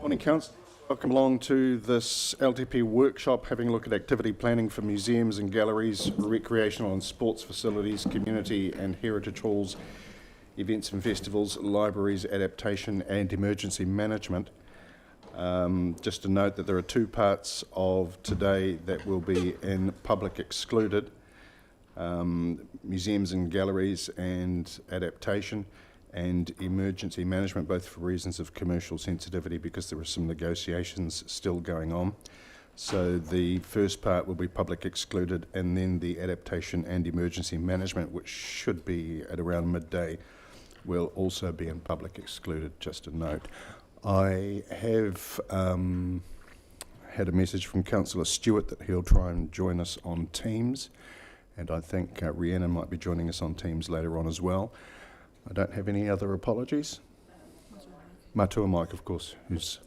Morning, Council. Welcome along to this LTP workshop, having a look at activity planning for museums and galleries, recreational and sports facilities, community and heritage halls, events and festivals, libraries, adaptation and emergency management. Just to note that there are two parts of today that will be in public excluded, museums and galleries and adaptation, and emergency management, both for reasons of commercial sensitivity because there are some negotiations still going on. So the first part will be public excluded, and then the adaptation and emergency management, which should be at around midday, will also be in public excluded, just a note. I have had a message from Councillor Stewart that he'll try and join us on Teams, and I think Rhiannon might be joining us on Teams later on as well. I don't have any other apologies. Matua Mike, of course, who's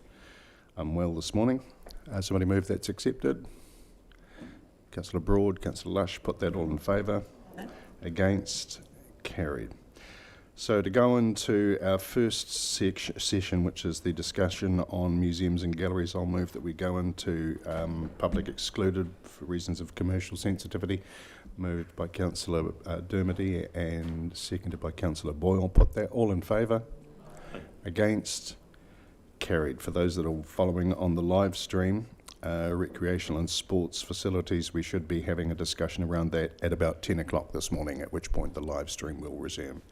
unwell this morning. Somebody move that's accepted. Councillor Broad, Councillor Lush, put that all in favour. Against, carried. So to go into our first session, which is the discussion on museums and galleries, I'll move that we go into public excluded for reasons of commercial sensitivity. Moved by Councillor Dermody and seconded by Councillor Boyle. Put that all in favour. Against, carried. For those that are following on the live stream, recreational and sports facilities, we should be having a discussion around that at about 10 o'clock this morning, at which point the live stream will resume.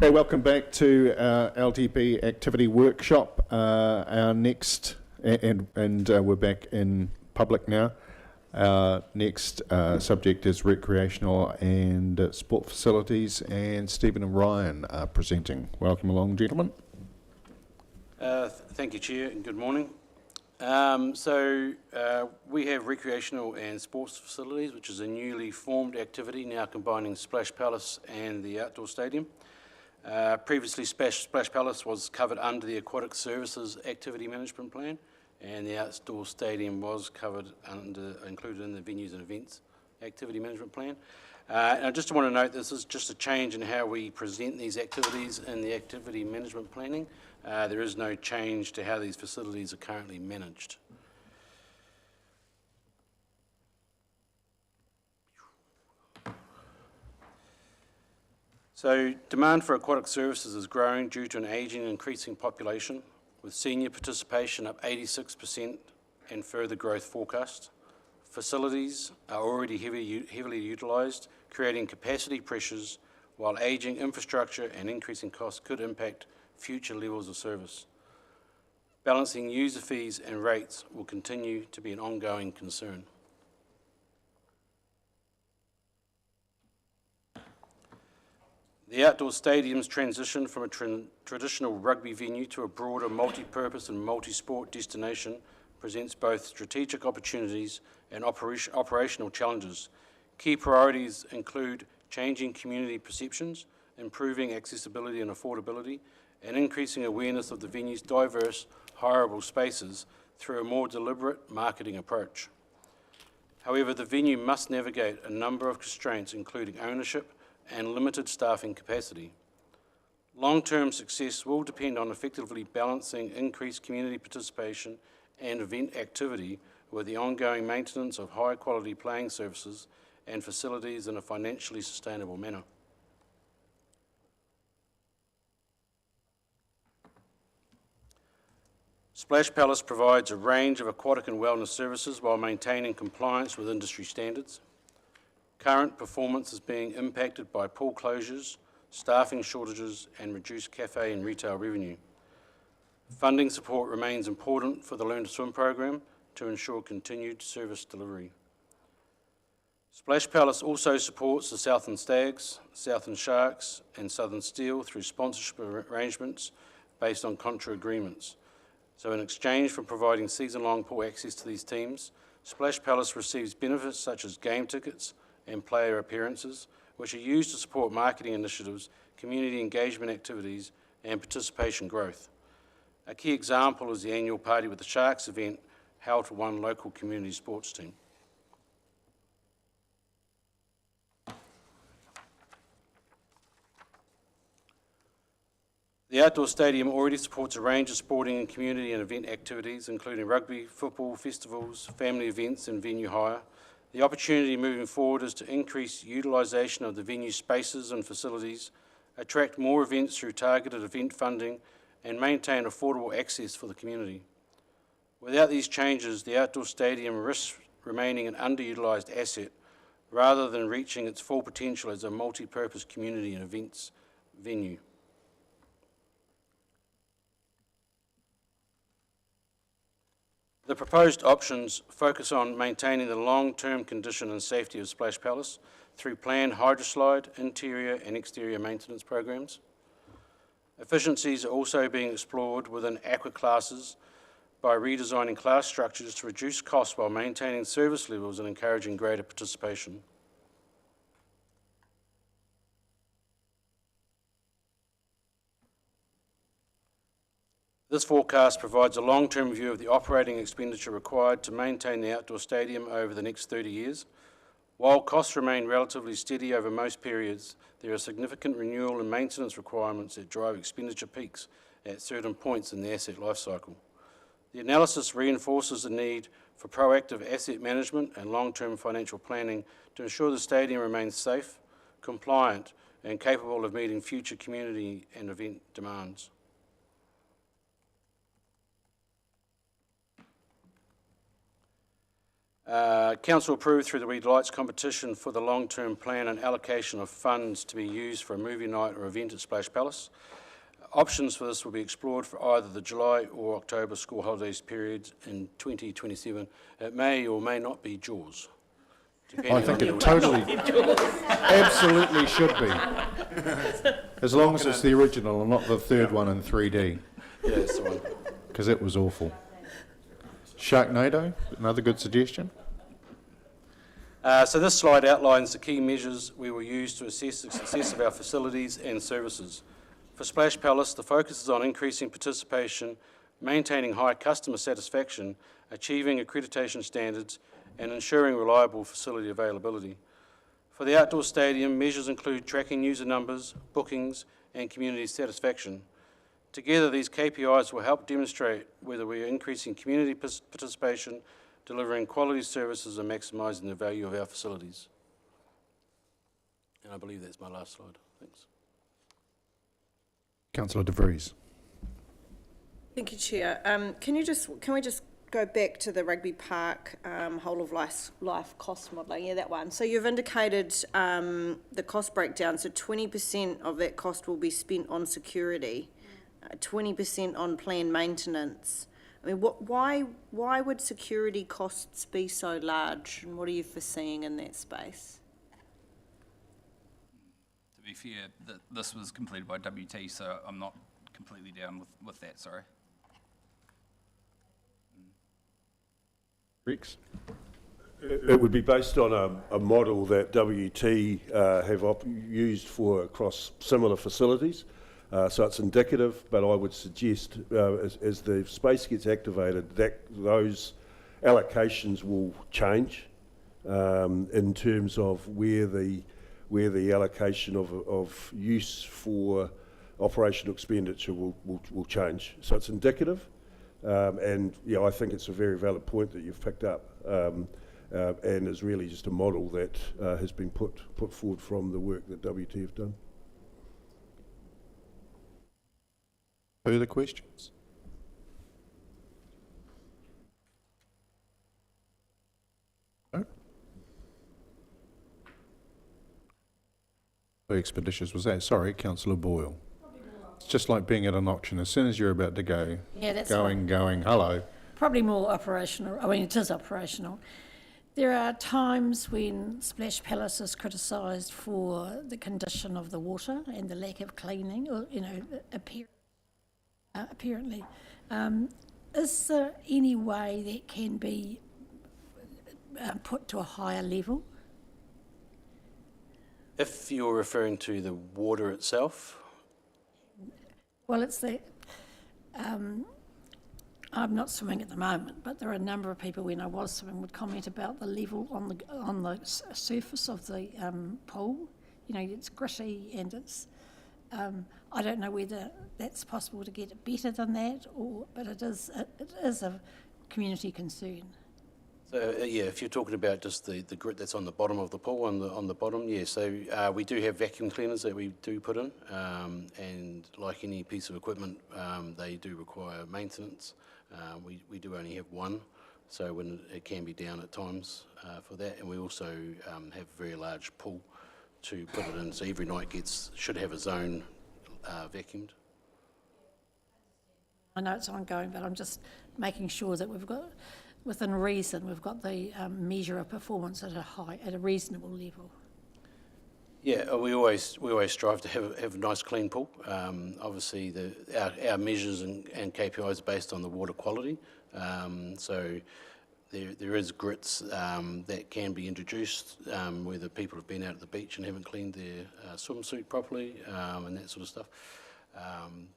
Hey, welcome back to our LTP activity workshop. Our next, and we're back in public now. Our next subject is recreational and sport facilities, and Stephen and Ryan are presenting. Welcome along, gentlemen. Thank you, Chair, and good morning. We have recreational and sports facilities, which is a newly formed activity now combining Splash Palace and the outdoor stadium. Previously, Splash Palace was covered under the Aquatic Services Activity Management Plan, and the outdoor stadium was covered included in the Venues and Events Activity Management Plan. And I just want to note this is just a change in how we present these activities in the activity management planning. There is no change to how these facilities are currently managed. So demand for aquatic services is growing due to an ageing and increasing population, with senior participation up 86% and further growth forecast. Facilities are already heavily utilised, creating capacity pressures, while ageing infrastructure and increasing costs could impact future levels of service. Balancing user fees and rates will continue to be an ongoing concern. The outdoor stadium's transition from a traditional rugby venue to a broader multi-purpose and multi-sport destination presents both strategic opportunities and operational challenges. Key priorities include changing community perceptions, improving accessibility and affordability, and increasing awareness of the venue's diverse, hireable spaces through a more deliberate marketing approach. However, the venue must navigate a number of constraints, including ownership and limited staffing capacity. Long-term success will depend on effectively balancing increased community participation and event activity with the ongoing maintenance of high-quality playing services and facilities in a financially sustainable manner. Splash Palace provides a range of aquatic and wellness services while maintaining compliance with industry standards. Current performance is being impacted by pool closures, staffing shortages, and reduced cafe and retail revenue. Funding support remains important for the Learn to Swim program to ensure continued service delivery. Splash Palace also supports the Southern Stags, Southern Sharks, and Southern Steel through sponsorship arrangements based on contra agreements. So in exchange for providing season-long pool access to these teams, Splash Palace receives benefits such as game tickets and player appearances, which are used to support marketing initiatives, community engagement activities, and participation growth. A key example is the annual Party with the Sharks event held for one local community sports team. The outdoor stadium already supports a range of sporting and community and event activities, including rugby, football, festivals, family events, and venue hire. The opportunity moving forward is to increase utilisation of the venue spaces and facilities, attract more events through targeted event funding, and maintain affordable access for the community. Without these changes, the outdoor stadium risks remaining an underutilised asset rather than reaching its full potential as a multi-purpose community and events venue. The proposed options focus on maintaining the long-term condition and safety of Splash Palace through planned hydroslide, interior and exterior maintenance programs. Efficiencies are also being explored within aqua classes by redesigning class structures to reduce costs while maintaining service levels and encouraging greater participation. This forecast provides a long-term view of the operating expenditure required to maintain the outdoor stadium over the next 30 years. While costs remain relatively steady over most periods, there are significant renewal and maintenance requirements that drive expenditure peaks at certain points in the asset lifecycle. The analysis reinforces the need for proactive asset management and long-term financial planning to ensure the stadium remains safe, compliant, and capable of meeting future community and event demands. Council approved through the Red Lights competition for the long-term plan and allocation of funds to be used for a movie night or event at Splash Palace. Options for this will be explored for either the July or October school holidays periods in 2027. It may or may not be Jaws. I think it totally, absolutely should be. As long as it's the original and not the third one in 3D, Yeah, that's the one. because it was awful. Sharknado, another good suggestion. So this slide outlines the key measures we will use to assess the success of our facilities and services. For Splash Palace, the focus is on increasing participation, maintaining high customer satisfaction, achieving accreditation standards, and ensuring reliable facility availability. For the outdoor stadium, measures include tracking user numbers, bookings, and community satisfaction. Together, these KPIs will help demonstrate whether we are increasing community participation, delivering quality services, and maximising the value of our facilities. And I believe that's my last slide. Thanks. Councillor De Vries. Thank you, Chair. Can we just go back to the Rugby Park whole of life cost modelling? Yeah, that one. So you've indicated the cost breakdown. So 20% of that cost will be spent on security, 20% on planned maintenance. I mean, why would security costs be so large, and what are you foreseeing in that space? To be fair, this was completed by WT, so I'm not completely down with that, sorry. Rex. It would be based on a model that WT have used for across similar facilities. So it's indicative, but I would suggest as the space gets activated, that those allocations will change in terms of where the allocation of use for operational expenditure will change. So it's indicative, and yeah, I think it's a very valid point that you've picked up, and is really just a model that has been put forward from the work that WT have done. Further questions? No? How expeditious was that? Sorry, Councillor Boyle. It's just like being at an auction. As soon as you're about to go, Yeah, that's going, hello. probably more operational. I mean, it is operational. There are times when Splash Palace is criticised for the condition of the water and the lack of cleaning, or, apparently. Is there any way that can be put to a higher level? If you're referring to the water itself, Well, it's the, I'm not swimming at the moment, but there are a number of people when I was swimming would comment about the level on the surface of the pool. You know, it's gritty and it's, I don't know whether that's possible to get it better than that, but it is a community concern. so yeah, if you're talking about just the grit that's on the bottom of the pool, on the bottom, yeah. So we do have vacuum cleaners that we do put in, and like any piece of equipment, they do require maintenance. We do only have one, so when it can be down at times for that, and we also have a very large pool to put it in, so every night should have a zone vacuumed. I know it's ongoing, but I'm just making sure that we've got, within reason, we've got the measure of performance at a reasonable level. Yeah, we always strive to have a nice clean pool. Obviously, our measures and KPIs are based on the water quality. So there is grits that can be introduced whether people have been out at the beach and haven't cleaned their swimsuit properly and that sort of stuff.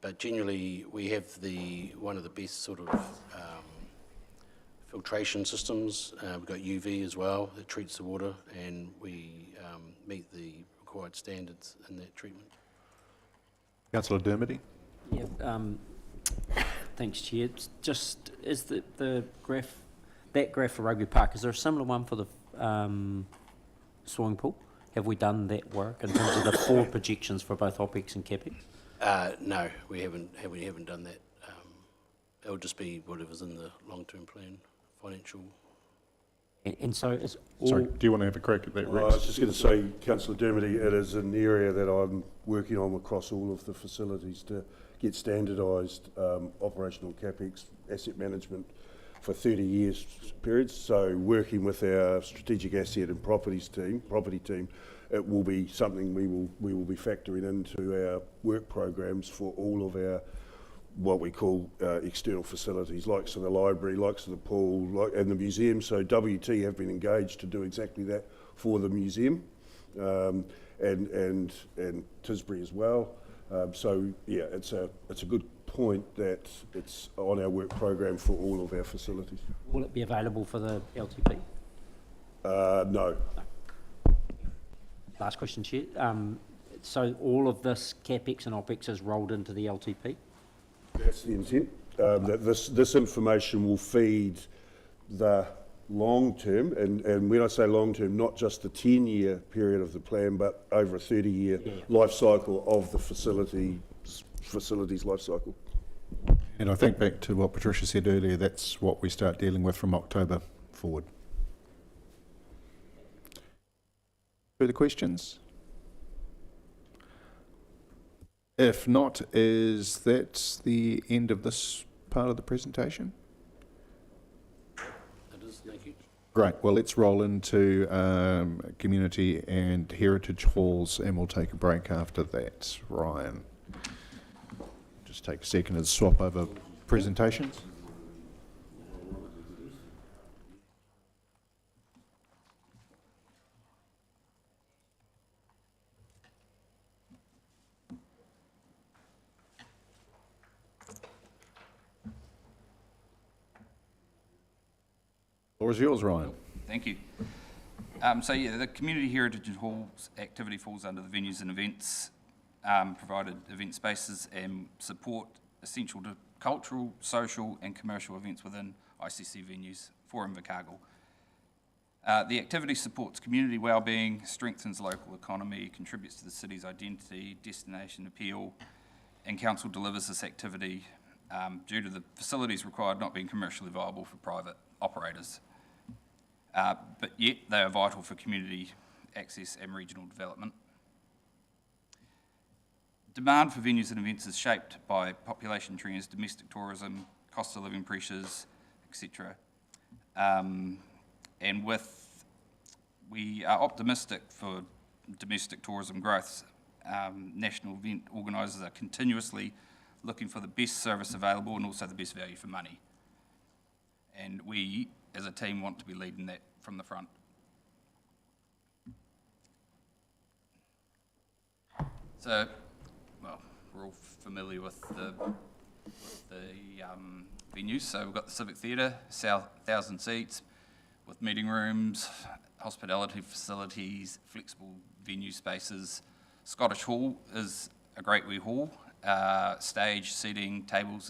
But generally, we have one of the best sort of filtration systems. We've got UV as well that treats the water, and we meet the required standards in that treatment. Councillor Dermody. Yeah, thanks, Chair. It's just, is the graph, that graph for Rugby Park, is there a similar one for the swimming pool? Have we done that work in terms of the forward projections for both OPEX and CAPEX? No, we haven't done that. It'll just be whatever's in the long-term plan, financial. And so it's all... Sorry, do you want to have a crack at that, I Rex? was just going to say, Councillor Dermody, it is an area that I'm working on across all of the facilities to get standardised operational capex asset management for 30 years periods. So working with our strategic asset and property team, it will be something we will be factoring into our work programs for all of our what we call external facilities, likes of the library, likes of the pool, and the museum. So WT have been engaged to do exactly that for the museum, and Tisbury as well. So yeah, it's a good point that it's on our work program for all of our facilities. Will it be available for the LTP? No. Last question, Chair. So all of this CapEx and OpEx is rolled into the LTP? That's the intent. That this information will feed the long term, and when I say long term, not just the 10-year period of the plan, but over a 30-year life cycle of the facility's life cycle. And I think back to what Patricia said earlier, that's what we start dealing with from October forward. Further questions? If not, is that the end of this part of the presentation? It is, thank you. Great. Well, let's roll into community and heritage halls, and we'll take a break after that. Ryan, just take a second to swap over presentations. Floor is yours, Ryan. Thank you. So yeah, the Community Heritage and Halls activity falls under the venues and events, provided event spaces and support essential to cultural, social and commercial events within ICC venues for Invercargill. The activity supports community wellbeing, strengthens the local economy, contributes to the city's identity, destination appeal, and council delivers this activity due to the facilities required not being commercially viable for private operators. But yet they are vital for community access and regional development. Demand for venues and events is shaped by population trends, domestic tourism, cost of living pressures, etc. And we are optimistic for domestic tourism growth. National event organisers are continuously looking for the best service available and also the best value for money. And we, as a team, want to be leading that from the front. So, well, we're all familiar with the venues. So we've got the Civic Theatre, 1,000 seats, with meeting rooms, hospitality facilities, flexible venue spaces. Scottish Hall is a great wee hall, stage, seating, table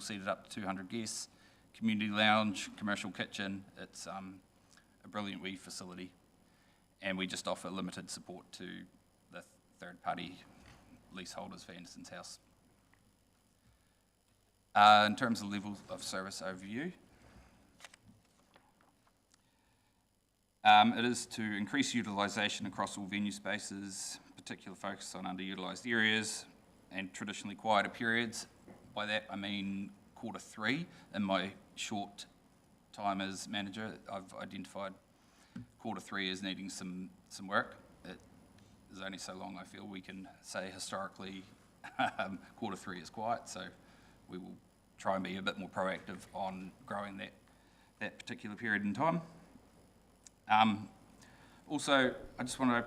seated up to 200 guests, community lounge, commercial kitchen. It's a brilliant wee facility, and we just offer limited support to the third-party leaseholders for Anderson's House. In terms of levels of service overview, it is to increase utilisation across all venue spaces, particular focus on underutilised areas and traditionally quieter periods. By that I mean Q3. In my short time as manager, I've identified Q3 as needing some work. It is only so long I feel we can say historically Q3 is quiet, so we will try and be a bit more proactive on growing that particular period in time. Also, I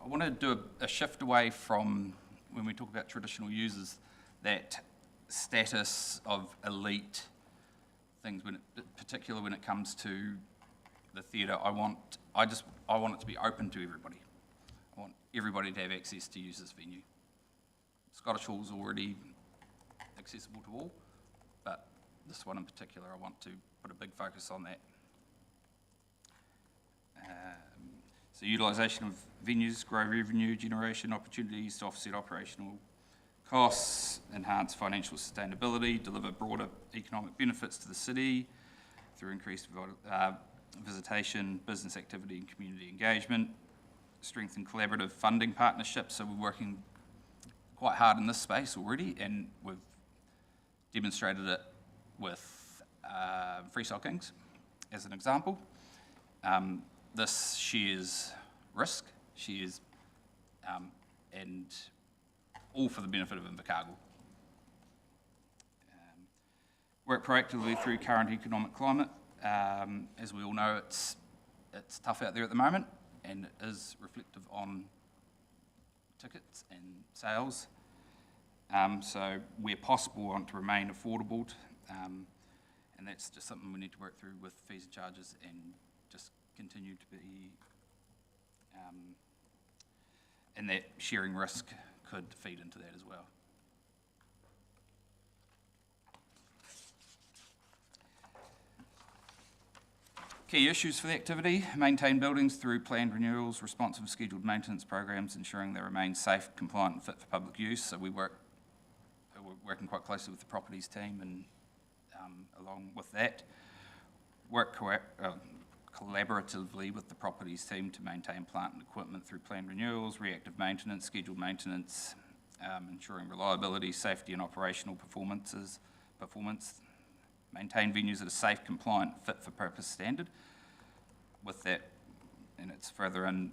want to do a shift away from, when we talk about traditional users, that status of elite things, particularly when it comes to the theatre. I want it to be open to everybody. I want everybody to have access to use this venue. Scottish Hall is already accessible to all, but this one in particular, I want to put a big focus on that. So utilisation of venues, grow revenue generation opportunities to offset operational costs, enhance financial sustainability, deliver broader economic benefits to the city through increased visitation, business activity and community engagement, strengthen collaborative funding partnerships. So we're working quite hard in this space already, and we've demonstrated it with Freestyle Kings as an example. This shares risk, and all for the benefit of Invercargill. Work proactively through current economic climate. As we all know, it's tough out there at the moment, and it is reflective on tickets and sales. So where possible, we want to remain affordable, and that's just something we need to work through with fees and charges, and just continue to be, and that sharing risk could feed into that as well. Key issues for the activity: maintain buildings through planned renewals, responsive scheduled maintenance programs, ensuring they remain safe, compliant and fit for public use. So we're working quite closely with the properties team, and along with that, work collaboratively with the properties team to maintain plant and equipment through planned renewals, reactive maintenance, scheduled maintenance, ensuring reliability, safety and operational performance, maintain venues at a safe, compliant, fit for purpose standard. With that, and it's further in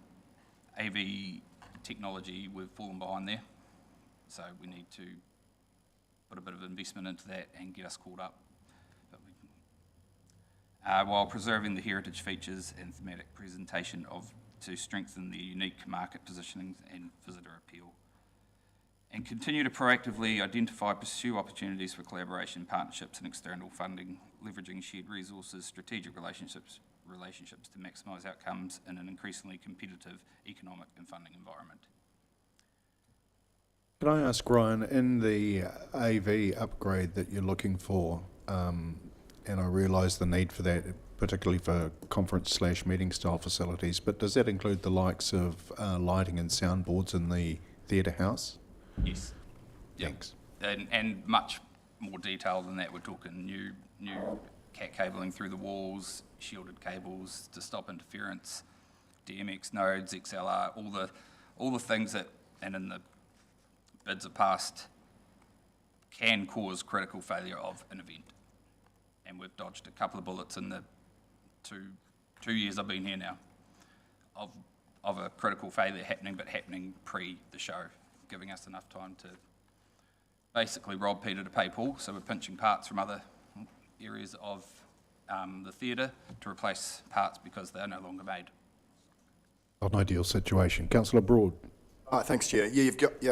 AV technology, we've fallen behind there. So we need to put a bit of investment into that and get us caught up. While preserving the heritage features and thematic presentation to strengthen the unique market positioning and visitor appeal. And continue to proactively identify, pursue opportunities for collaboration, partnerships and external funding, leveraging shared resources, strategic relationships to maximise outcomes in an increasingly competitive economic and funding environment. Can I ask, Ryan, in the AV upgrade that you're looking for, and I realise the need for that, particularly for conference/meeting style facilities, but does that include the likes of lighting and soundboards in the theatre house? Yes. Thanks. And much more detail than that. We're talking new cat cabling through the walls, shielded cables to stop interference, DMX nodes, XLR, all the things that, and in the bids of past, can cause critical failure of an event. And we've dodged a couple of bullets in the two years I've been here now of a critical failure happening pre the show, giving us enough time to basically rob Peter to pay Paul. So we're pinching parts from other areas of the theatre to replace parts because they're no longer made. Not an ideal situation. Councillor Broad. Thanks, Chair.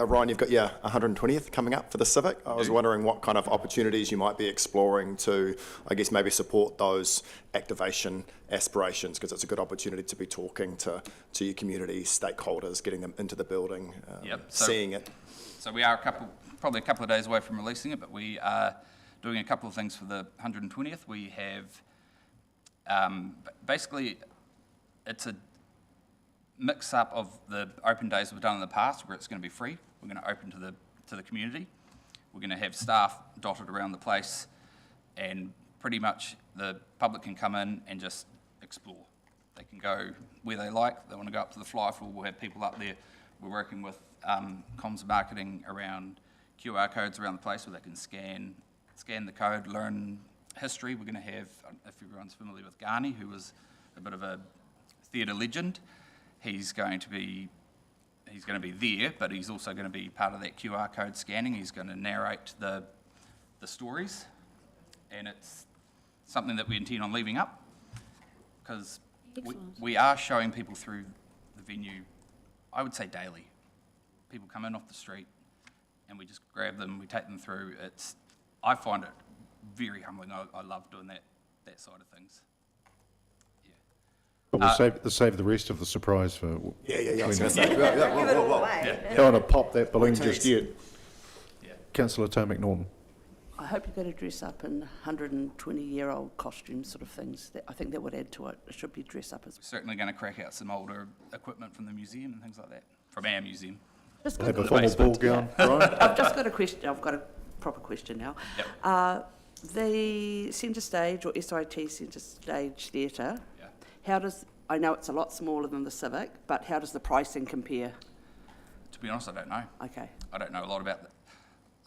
Ryan, you've got your 120th coming up for the Civic. I was wondering what kind of opportunities you might be exploring to, I guess, maybe support those activation aspirations, because it's a good opportunity to be talking to your community stakeholders, getting them into the building, seeing it. So we are probably a couple of days away from releasing it, but we are doing a couple of things for the 120th. We have, basically, it's a mix-up of the open days we've done in the past, where it's going to be free. We're going to open to the community. We're going to have staff dotted around the place, and pretty much the public can come in and just explore. They can go where they like. They want to go up to the fly floor, we'll have people up there. We're working with comms marketing around QR codes around the place where they can scan the code, learn history. We're going to have, if everyone's familiar with Garni, who was a bit of a theatre legend, he's going to be there, but he's also going to be part of that QR code scanning. He's going to narrate the stories, and it's something that we intend on leaving up, because we are showing people through the venue, I would say daily. People come in off the street, and we just grab them, we take them through. I find it very humbling. I love doing that side of things. But we'll save the rest of the surprise for... Yeah, I was going to say. Give it all away. Don't want to pop that balloon just Thanks. yet. Councillor Tomic Norton. I hope you're going to dress up in 120-year-old costumes, sort of things. I think that would add to it. It should be dress up as... Certainly going to crack out some older equipment from the museum and things like that, from our museum. Just Have got a formal ball gown, right? I've just got a question. I've got a proper question now. Yep. The Centre Stage, or SIT Centre Stage Theatre, how does, I know it's a lot smaller than the Civic, but how does the pricing compare? To be honest, I don't know. Okay. I don't know a lot about that.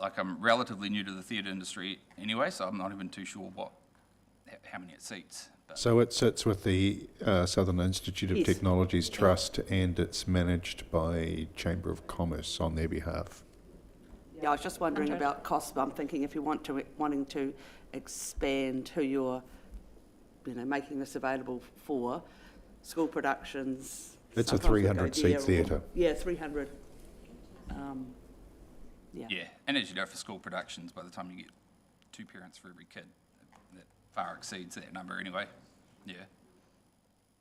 Like, I'm relatively new to the theatre industry anyway, so I'm not even too sure how many it seats. But So it sits with the Southern Institute of Yes. Technologies Trust, and it's managed by Chamber of Commerce on their behalf. Yeah, I was just wondering about costs, but I'm thinking if you wanting to expand who you're, making this available for, school productions. It's a sometimes we go 300-seat there, or- theatre. Yeah, 300. Yeah. yeah, and as you know, for school productions, by the time you get 2 parents for every kid, that far exceeds that number anyway. Yeah.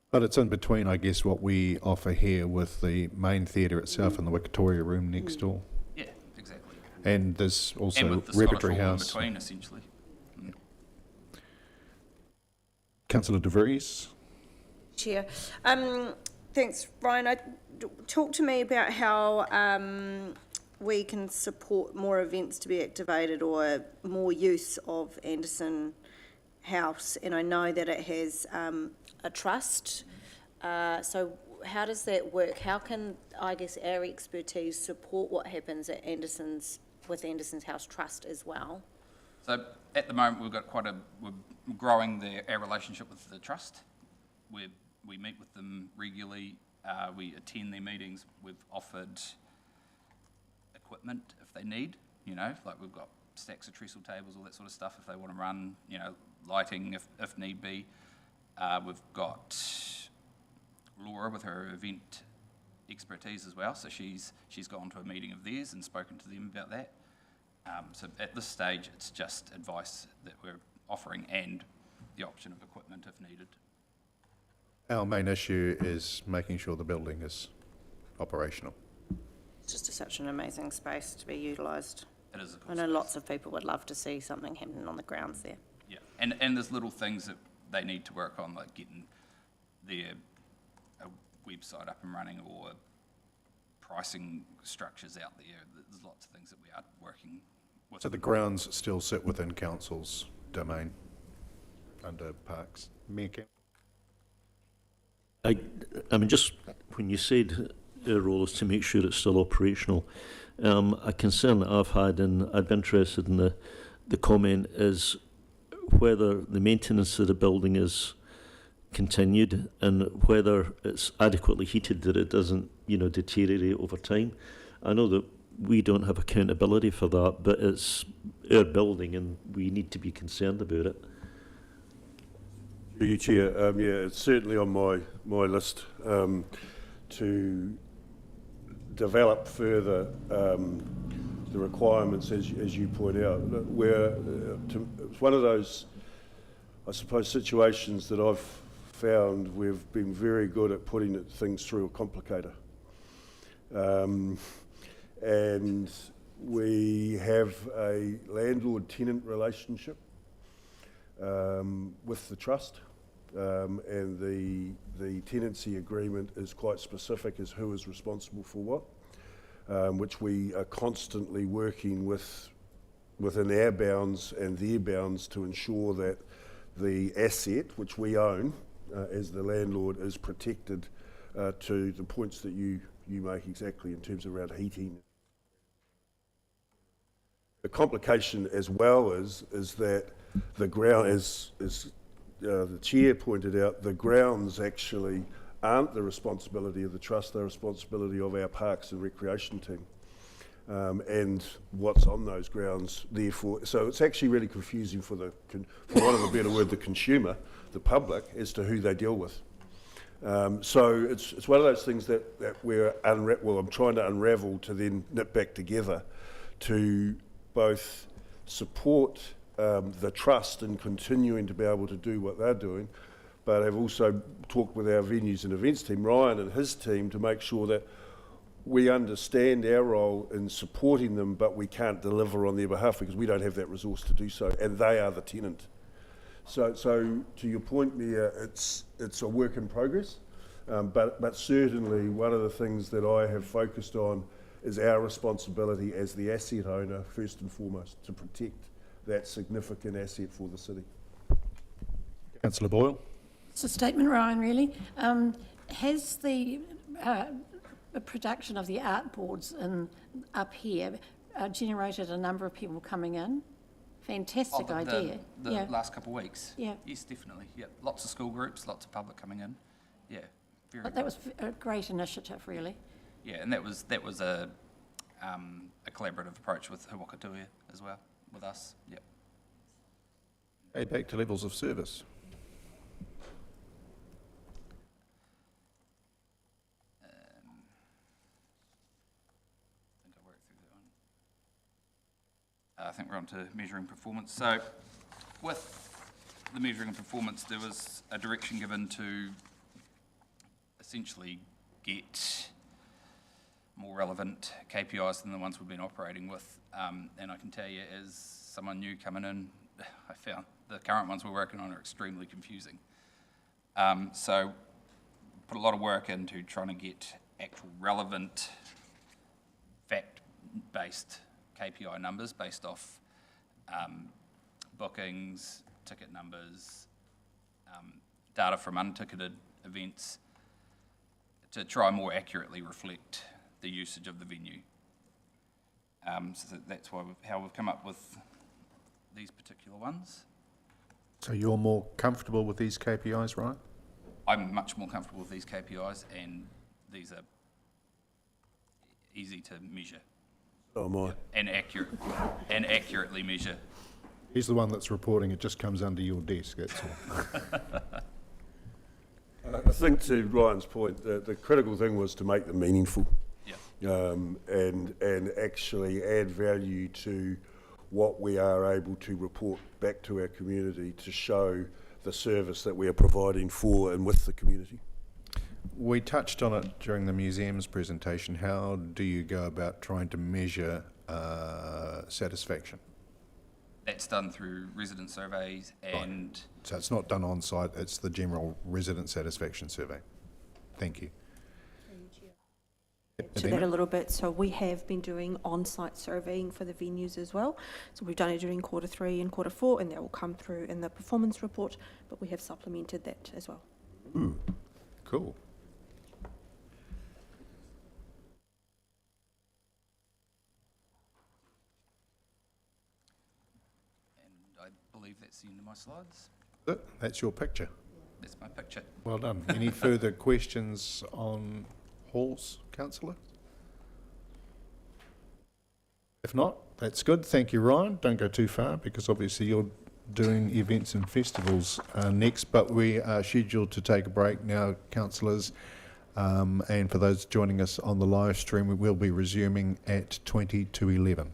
But it's in between, I guess, what we offer here with the main theatre itself and the Victoria Room next door. Yeah, exactly. And there's And also with the Scottish Repertory Hall in House. between, essentially. Councillor De Vries? Chair. Thanks, Ryan. Talk to me about how we can support more events to be activated or more use of Anderson House. And I know that it has a trust. So how does that work? How can, I guess, our expertise support what happens at with Anderson's House Trust as well? So at the moment, we're growing our relationship with the trust. We meet with them regularly. We attend their meetings. We've offered equipment if they need, like we've got stacks of trestle tables, all that sort of stuff if they want to run, lighting if need be. We've got Laura with her event expertise as well, so she's gone to a meeting of theirs and spoken to them about that. So at this stage, it's just advice that we're offering and the option of equipment if needed. Our main issue is making sure the building is operational. It's just such an amazing space to be utilised. It is a cool I know space. lots of people would love to see something happening on the grounds there. Yeah, and there's little things that they need to work on, like getting their website up and running or pricing structures out there. There's lots of things that we are working with. So the grounds still sit within council's domain under parks. Mayor Kemp? I mean, just when you said our role is to make sure it's still operational, a concern that I've had, and I'd be interested in the comment, is whether the maintenance of the building is continued and whether it's adequately heated, that it doesn't, deteriorate over time. I know that we don't have accountability for that, but it's our building and we need to be concerned about it. Through you, Chair. Yeah, it's certainly on my list to develop further the requirements, as you point out. It's one of those, I suppose, situations that I've found we've been very good at putting things through a complicator. And we have a landlord-tenant relationship with the trust. And the tenancy agreement is quite specific as who is responsible for what, which we are constantly working within our bounds and their bounds to ensure that the asset, which we own as the landlord, is protected to the points that you make exactly in terms of around heating. The complication as well is that the ground, as the chair pointed out, the grounds actually aren't the responsibility of the trust, they're the responsibility of our parks and recreation team. And what's on those grounds, therefore, so it's actually really confusing for want of a better word, the consumer, the public, as to who they deal with. So it's one of those things that I'm trying to unravel to then knit back together to both support the trust in continuing to be able to do what they're doing, but I've also talked with our venues and events team, Ryan and his team, to make sure that we understand our role in supporting them, but we can't deliver on their behalf because we don't have that resource to do so, and they are the tenant. So to your point, Mia, it's a work in progress, but certainly one of the things that I have focused on is our responsibility as the asset owner, first and foremost, to protect that significant asset for the city. Councillor Boyle? It's a statement, Ryan, really. Has the production of the art boards up here generated a number of people coming in? Fantastic idea. The Yeah. last couple of weeks? Yeah. Yes, definitely, yeah. Lots of school groups, lots of public coming in, yeah. Very But that was a great initiative, really. Yeah, and that was a collaborative approach with Hawakatūia as well, with us, yeah. Okay, back to levels of service. I think I worked through that one. I think we're on to measuring performance. So with the measuring of performance, there was a direction given to essentially get more relevant KPIs than the ones we've been operating with. And I can tell you, as someone new coming in, I found the current ones we're working on are extremely confusing. So put a lot of work into trying to get actual relevant, fact-based KPI numbers based off bookings, ticket numbers, data from unticketed events, to try more accurately reflect the usage of the venue. So that's how we've come up with these particular ones. So you're more comfortable with these KPIs, right? I'm much more comfortable with these KPIs, and these are easy to measure Oh, am I? and accurately measure. He's the one that's reporting, it just comes under your desk, that's all. I think to Ryan's point, the critical thing was to make them meaningful. Yeah. And actually add value to what we are able to report back to our community to show the service that we are providing for and with the community. We touched on it during the museum's presentation. How do you go about trying to measure satisfaction? That's done through resident surveys and So it's not done on site, it's the general resident satisfaction survey. Thank you. To that a little bit, so we have been doing on-site surveying for the venues as well. So we've done it during Q3 and Q4, and that will come through in the performance report, but we have supplemented that as well. Ooh, cool. I believe that's the end of my slides. That's your picture. That's my picture. Well done. Any further questions on halls, councillor? If not, that's good. Thank you, Ryan. Don't go too far because obviously you're doing events and festivals next, but we are scheduled to take a break now, councillors. And for those joining us on the live stream, we will be resuming at 20 to 11.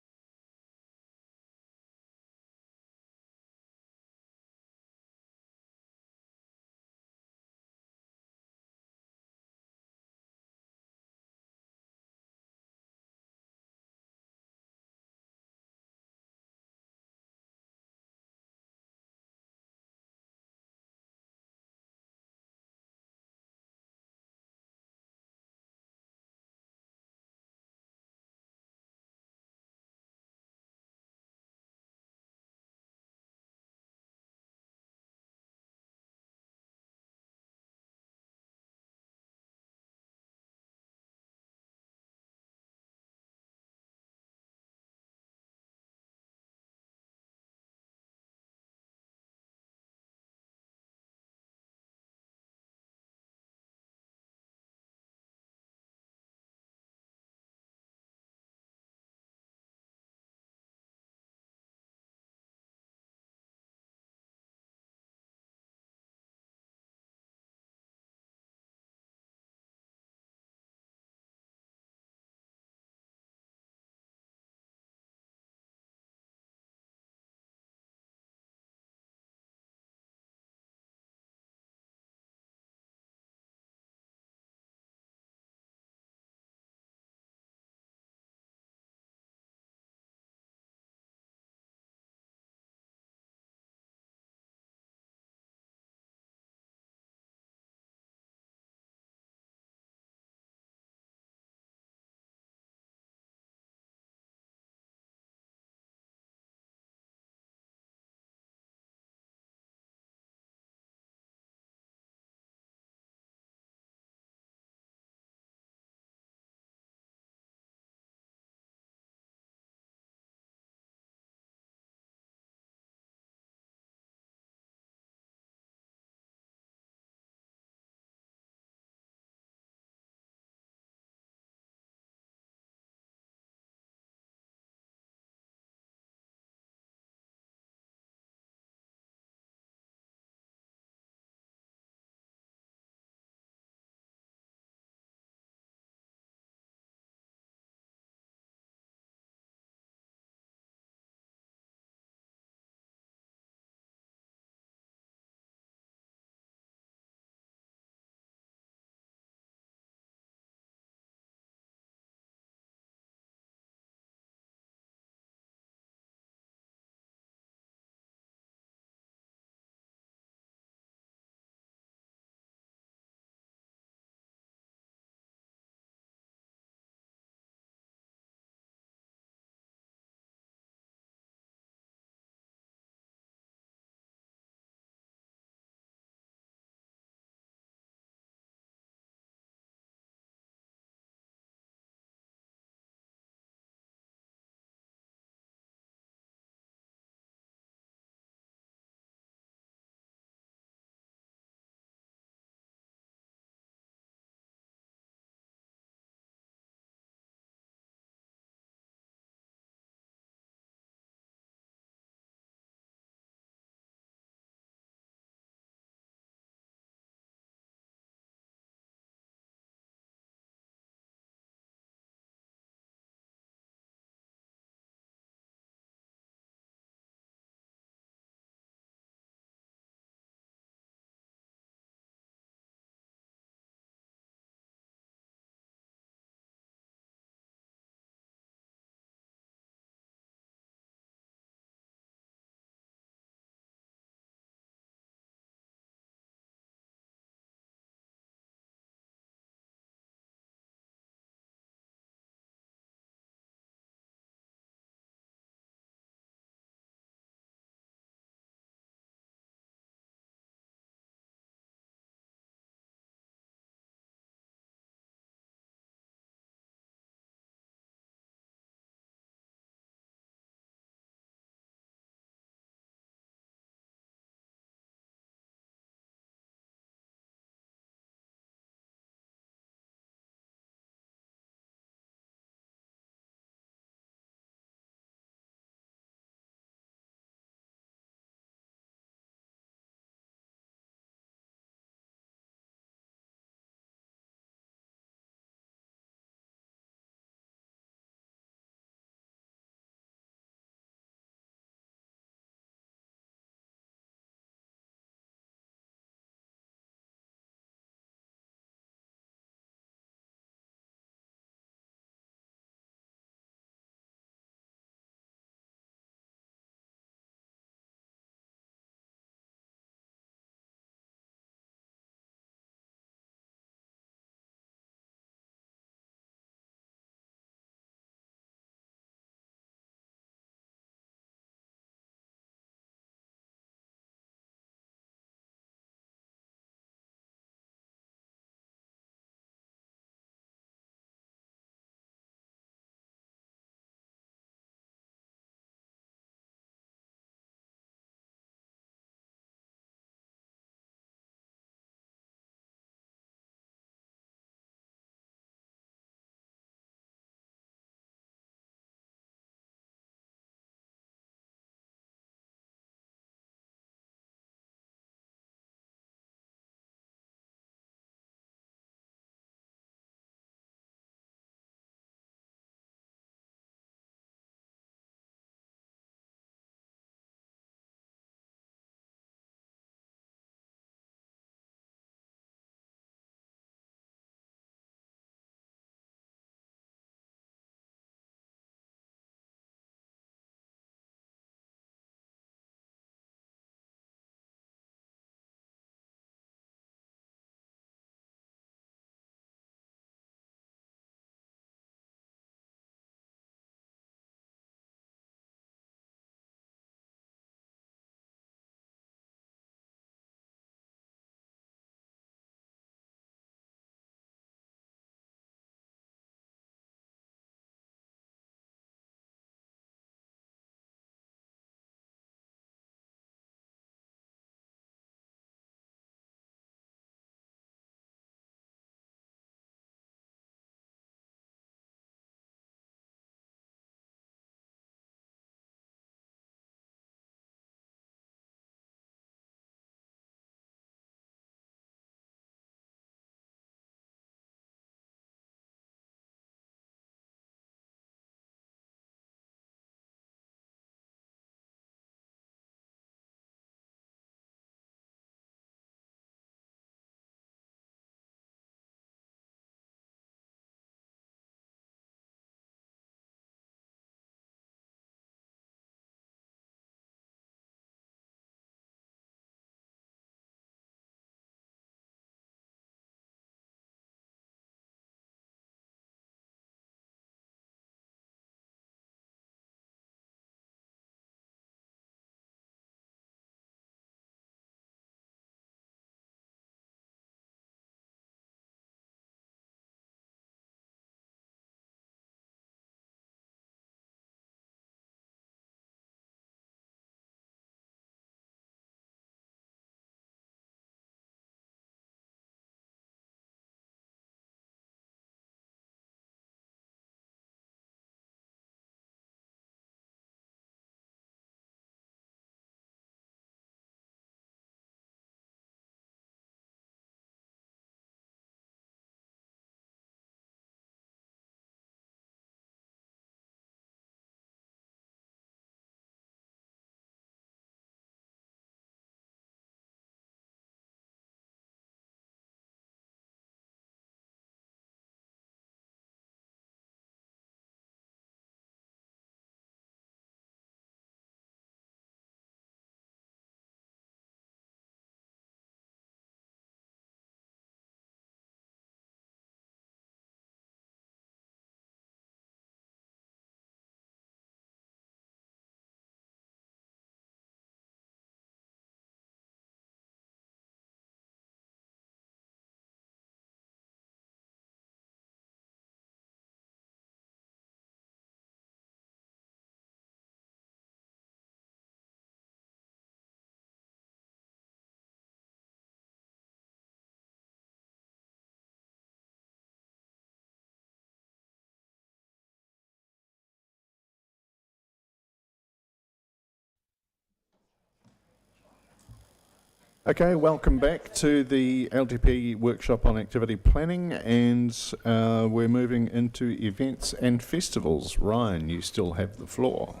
Okay, welcome back to the LTP workshop on activity planning, and we're moving into events and festivals. Ryan, you still have the floor.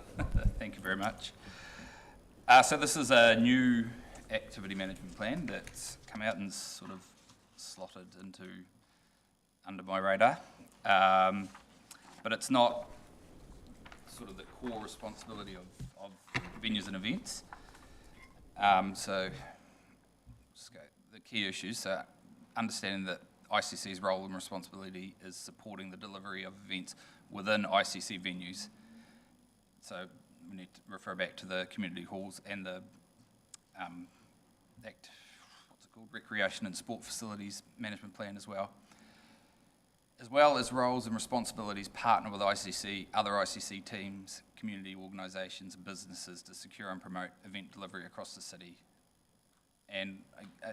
Thank you very much. So this is a new activity management plan that's come out and sort of slotted under my radar. But it's not sort of the core responsibility of venues and events. So the key issues, so understanding that ICC's role and responsibility is supporting the delivery of events within ICC venues. So we need to refer back to the community halls and the Recreation and Sport Facilities Management Plan as well as roles and responsibilities partner with ICC, other ICC teams, community organisations and businesses to secure and promote event delivery across the city. And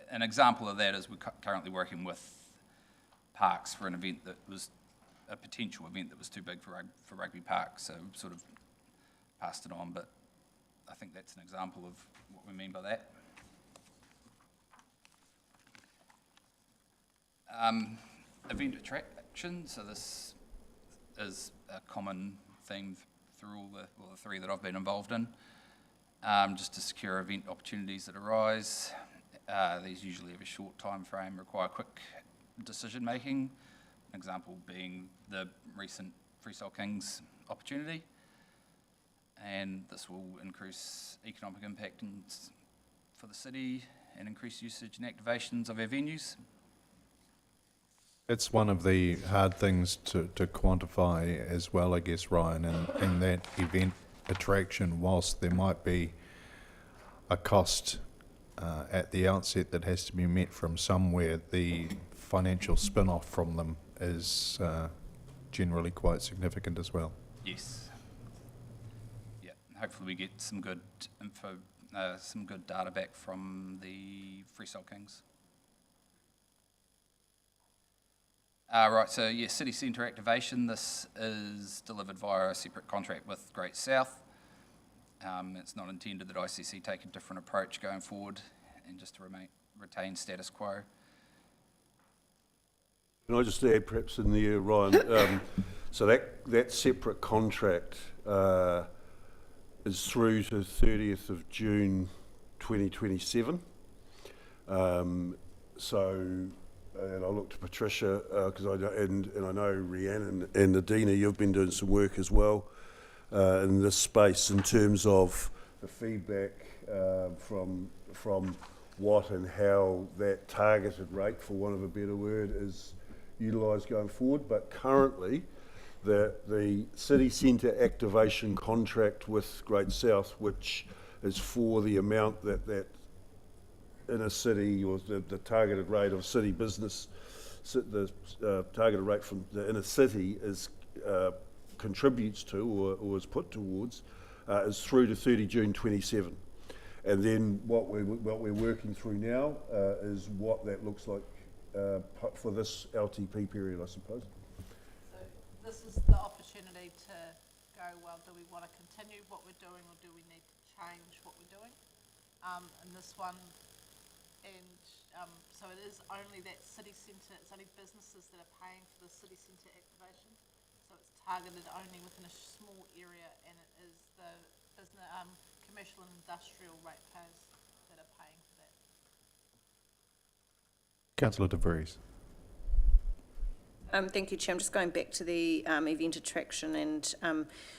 an example of that is we're currently working with Parks for an event that was a potential event that was too big for Rugby Park, so sort of passed it on, but I think that's an example of what we mean by that. Event attraction, so this is a common theme through all the three that I've been involved in. Just to secure event opportunities that arise. These usually have a short time frame, require quick decision making. An example being the recent Freestyle Kings opportunity. And this will increase economic impact for the city and increase usage and activations of our venues. It's one of the hard things to quantify as well, I guess, Ryan, in that event attraction, whilst there might be a cost at the outset that has to be met from somewhere, the financial spin-off from them is generally quite significant as well. Yes. Yeah, hopefully we get some good info, some good data back from the Freestyle Kings. Right, so yeah, city centre activation. This is delivered via a separate contract with Great South. It's not intended that ICC take a different approach going forward and just to retain status quo. Can I just add perhaps in there, Ryan, so that separate contract is through to 30th of June 2027. And I look to Patricia, because I know Rhiannon and Adina, you've been doing some work as well in this space in terms of the feedback from what and how that targeted rate, for want of a better word, is utilised going forward. But currently, the city centre activation contract with Great South, which is for the amount that inner city, or the targeted rate of city business, the targeted rate from the inner city is contributes to or is put towards is through to 30 June 27. And then what we're working through now is what that looks like for this LTP period, I suppose. So this is the opportunity to go, well, do we want to continue what we're doing, or do we need to change what we're doing? And this one, so it is only that city centre, it's only businesses that are paying for the city centre activation. So it's targeted only within a small area, and it is the business, commercial and industrial ratepayers that are paying for that. Councillor De Vries. Thank you, Chair. I'm just going back to the event attraction, and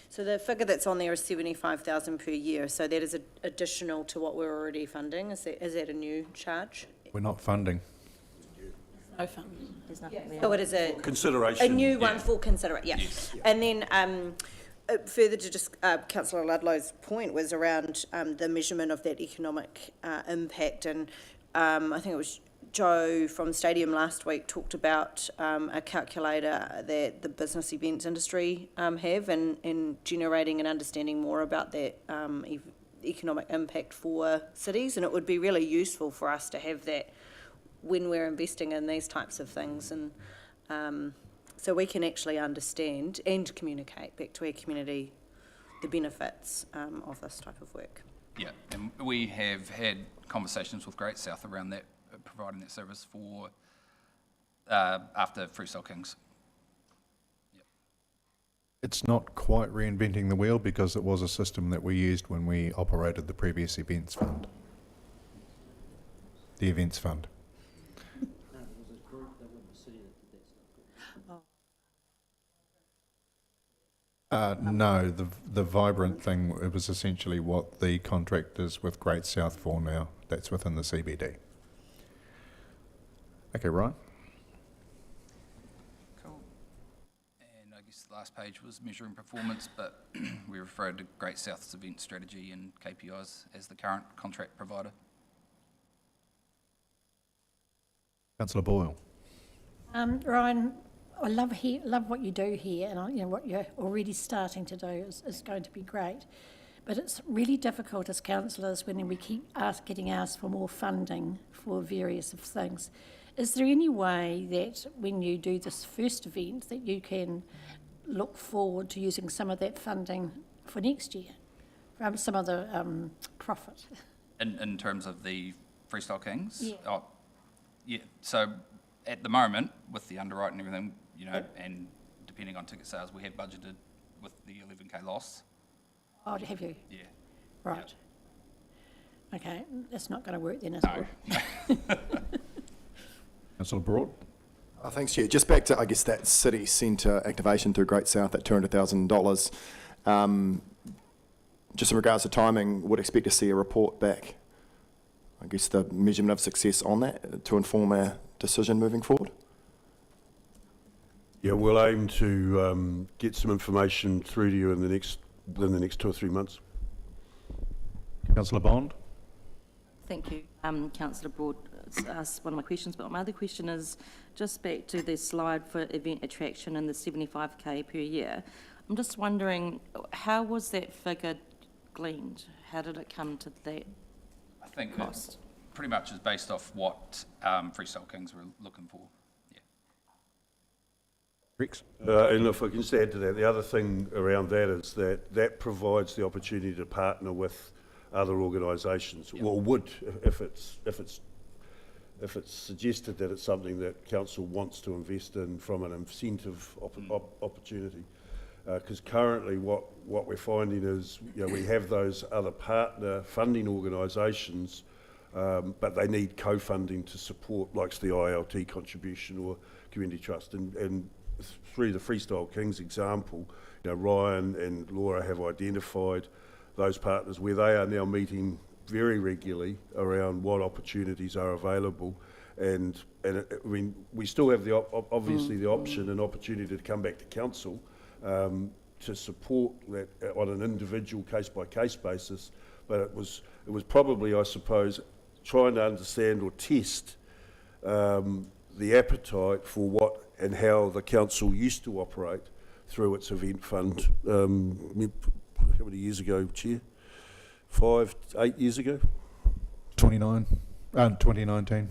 so the figure that's on there is 75,000 per year. So that is additional to what we're already funding. Is that a new charge? We're not funding. No funding. There's nothing there. So it is a Consideration. a new one for consideration. Yeah. Yes. And then further to just Councillor Ludlow's point was around the measurement of that economic impact, and I think it was Joe from Stadium last week talked about a calculator that the business events industry have in generating and understanding more about that economic impact for cities, and it would be really useful for us to have that when we're investing in these types of things, and so we can actually understand and communicate back to our community the benefits of this type of work. Yeah, and we have had conversations with Great South around that, providing that service for, after Freestyle Kings. It's not quite reinventing the wheel because it was a system that we used when we operated the previous events fund. The events fund. No, the Vibrant thing, it was essentially what the contract is with Great South for now. That's within the CBD. Okay, Ryan? Cool. And I guess the last page was measuring performance, but we referred to Great South's event strategy and KPIs as the current contract provider. Councillor Boyle? Ryan, I love what you do here, and what you're already starting to do is going to be great. But it's really difficult as councillors when we keep getting asked for more funding for various of things. Is there any way that when you do this first event that you can look forward to using some of that funding for next year, some of the profit? In terms of the Freestyle Kings? Yeah. Oh, yeah, so at the moment, with the underwrite and everything, and depending on ticket sales, we have budgeted with the 11K loss. Oh, have you? Yeah. Right. Okay, that's not going to work then, is No. it? Councillor Broad? Thanks, Chair. Just back to, I guess, that city centre activation through Great South, that $200,000. Just in regards to timing, would expect to see a report back. I guess the measurement of success on that to inform our decision moving forward. Yeah, we'll aim to get some information through to you within the next 2 or 3 months. Councillor Bond? Thank you. Councillor Broad asked one of my questions, but my other question is just back to the slide for event attraction and the 75K per year. I'm just wondering, how was that figure gleaned? How did it come to that I think cost? it pretty much is based off what Freestyle Kings were looking for. Yeah. Rex? And if I can just add to that, the other thing around that is that provides the opportunity to partner with other organisations, or would if it's suggested that it's something that council wants to invest in from an incentive opportunity. Because currently what we're finding is we have those other partner funding organisations, but they need co-funding to support, like the ILT contribution or community trust. And through the Freestyle Kings example, Ryan and Laura have identified those partners where they are now meeting very regularly around what opportunities are available. And we still have obviously the option and opportunity to come back to council to support that on an individual case-by-case basis. But it was probably, I suppose, trying to understand or test the appetite for what and how the council used to operate through its event fund. How many years ago, Chair? 5, 8 years ago? 2019. Can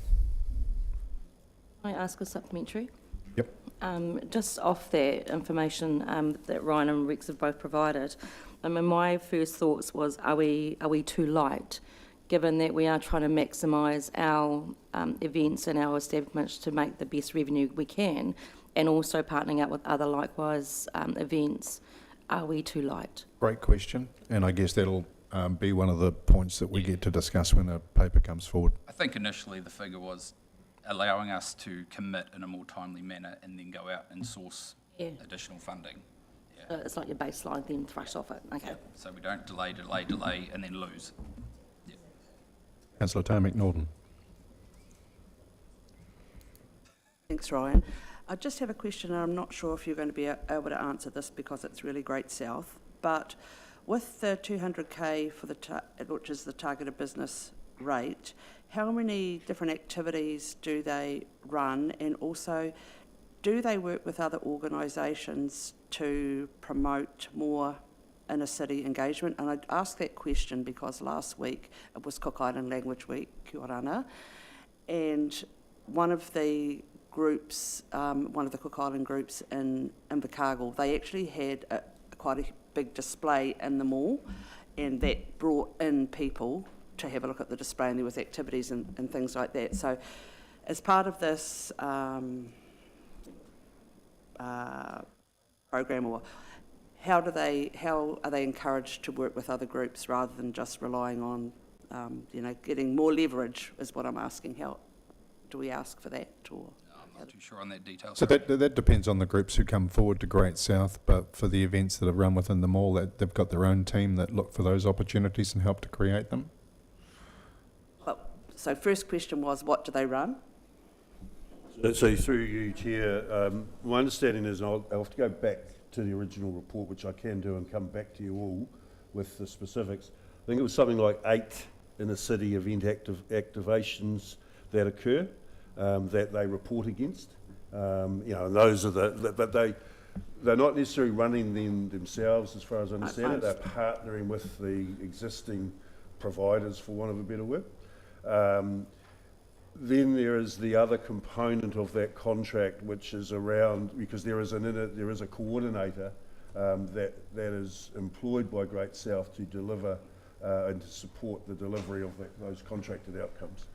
I ask a supplementary? Yep. Just off that information that Ryan and Rex have both provided, my first thoughts was, are we too light, given that we are trying to maximise our events and our establishments to make the best revenue we can, and also partnering up with other likewise events? Are we too light? Great question, and I guess that'll be one of the points that we get to discuss when a paper comes forward. I think initially the figure was allowing us to commit in a more timely manner and then go out and source additional funding. Yeah. It's like your baseline, then thrush off it. Okay. Yeah. So we don't delay, and then lose. Yeah. Councillor Tony McNaughton. Thanks, Ryan. I just have a question, and I'm not sure if you're going to be able to answer this because it's really Great South, but with the 200K for which is the targeted business rate, how many different activities do they run, and also do they work with other organisations to promote more inner city engagement? And I ask that question because last week it was Cook Island Language Week, kia ora, and one of the groups, one of the Cook Island groups in Invercargill, they actually had quite a big display in the mall, and that brought in people to have a look at the display, and there was activities and things like that. So as part of this program, or how are they encouraged to work with other groups rather than just relying on, getting more leverage is what I'm asking. How do we ask for that? Or I'm not too sure on that detail. So that depends on the groups who come forward to Great South, but for the events that are run within the mall, that they've got their own team that look for those opportunities and help to create them. So first question was, what do they run? So through you, Chair, my understanding is, and I'll have to go back to the original report, which I can do, and come back to you all with the specifics. I think it was something like 8 in the city event activations that occur, that they report against. And those are but they're not necessarily running them themselves, as far as I understand it. They're partnering with the existing providers, for want of a better word. Then there is the other component of that contract, which is around, because there is a coordinator that is employed by Great South to deliver and to support the delivery of those contracted outcomes.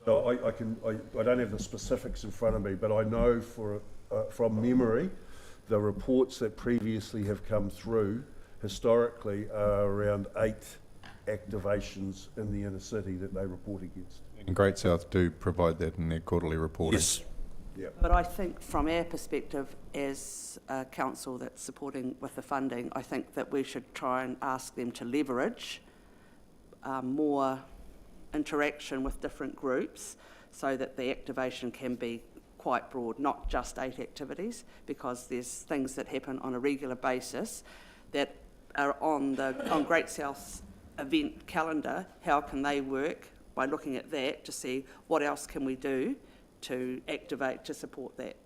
So I don't have the specifics in front of me, but I know from memory, the reports that previously have come through historically are around 8 activations in the inner city that they report against. And Great South do provide that in their quarterly reporting. Yes. Yeah. But I think from our perspective as a council that's supporting with the funding, I think that we should try and ask them to leverage more interaction with different groups so that the activation can be quite broad, not just 8 activities, because there's things that happen on a regular basis that are on Great South's event calendar. How can they work by looking at that to see what else can we do to activate, to support that?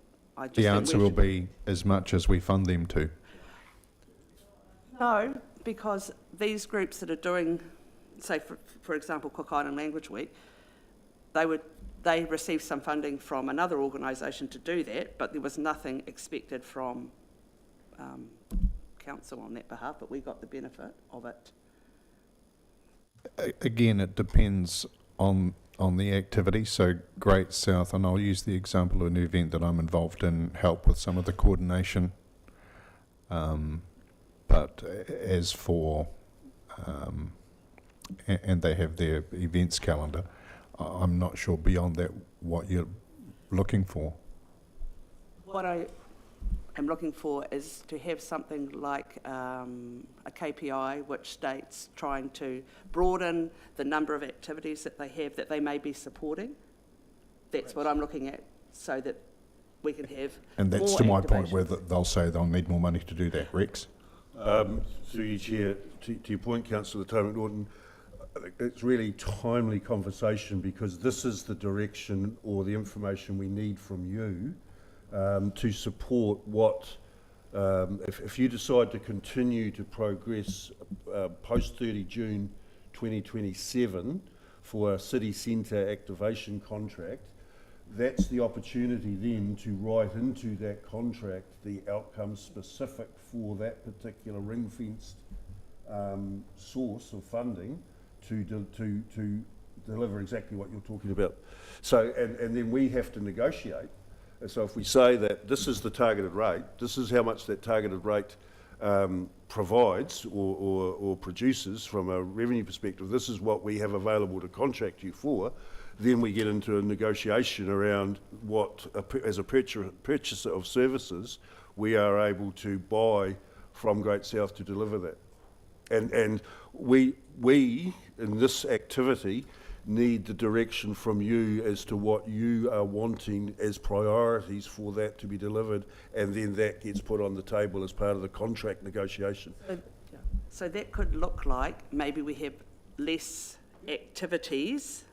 The answer will be as much as we fund them to. No, because these groups that are doing, say for example, Cook Island Language Week, they received some funding from another organisation to do that, but there was nothing expected from council on that behalf, but we got the benefit of it. Again, it depends on the activity. So Great South, and I'll use the example of an event that I'm involved in, help with some of the coordination. But as for, and they have their events calendar, I'm not sure beyond that what you're looking for. What I am looking for is to have something like a KPI which states trying to broaden the number of activities that they have that they may be supporting. That's what I'm looking at, so that we can have And that's more to my point activations. where they'll say they'll need more money to do that. Rex? Through you, Chair, to your point, Councillor Tony Norton, it's really timely conversation, because this is the direction or the information we need from you to support what, if you decide to continue to progress post 30 June 2027 for a city centre activation contract, that's the opportunity then to write into that contract the outcomes specific for that particular ring-fenced source of funding to deliver exactly what you're talking about. So, and then we have to negotiate. So if we say that this is the targeted rate, this is how much that targeted rate provides or produces from a revenue perspective, this is what we have available to contract you for, then we get into a negotiation around what, as a purchaser of services, we are able to buy from Great South to deliver that. And we in this activity need the direction from you as to what you are wanting as priorities for that to be delivered, and then that gets put on the table as part of the contract negotiation. So that could look like maybe we have less activities,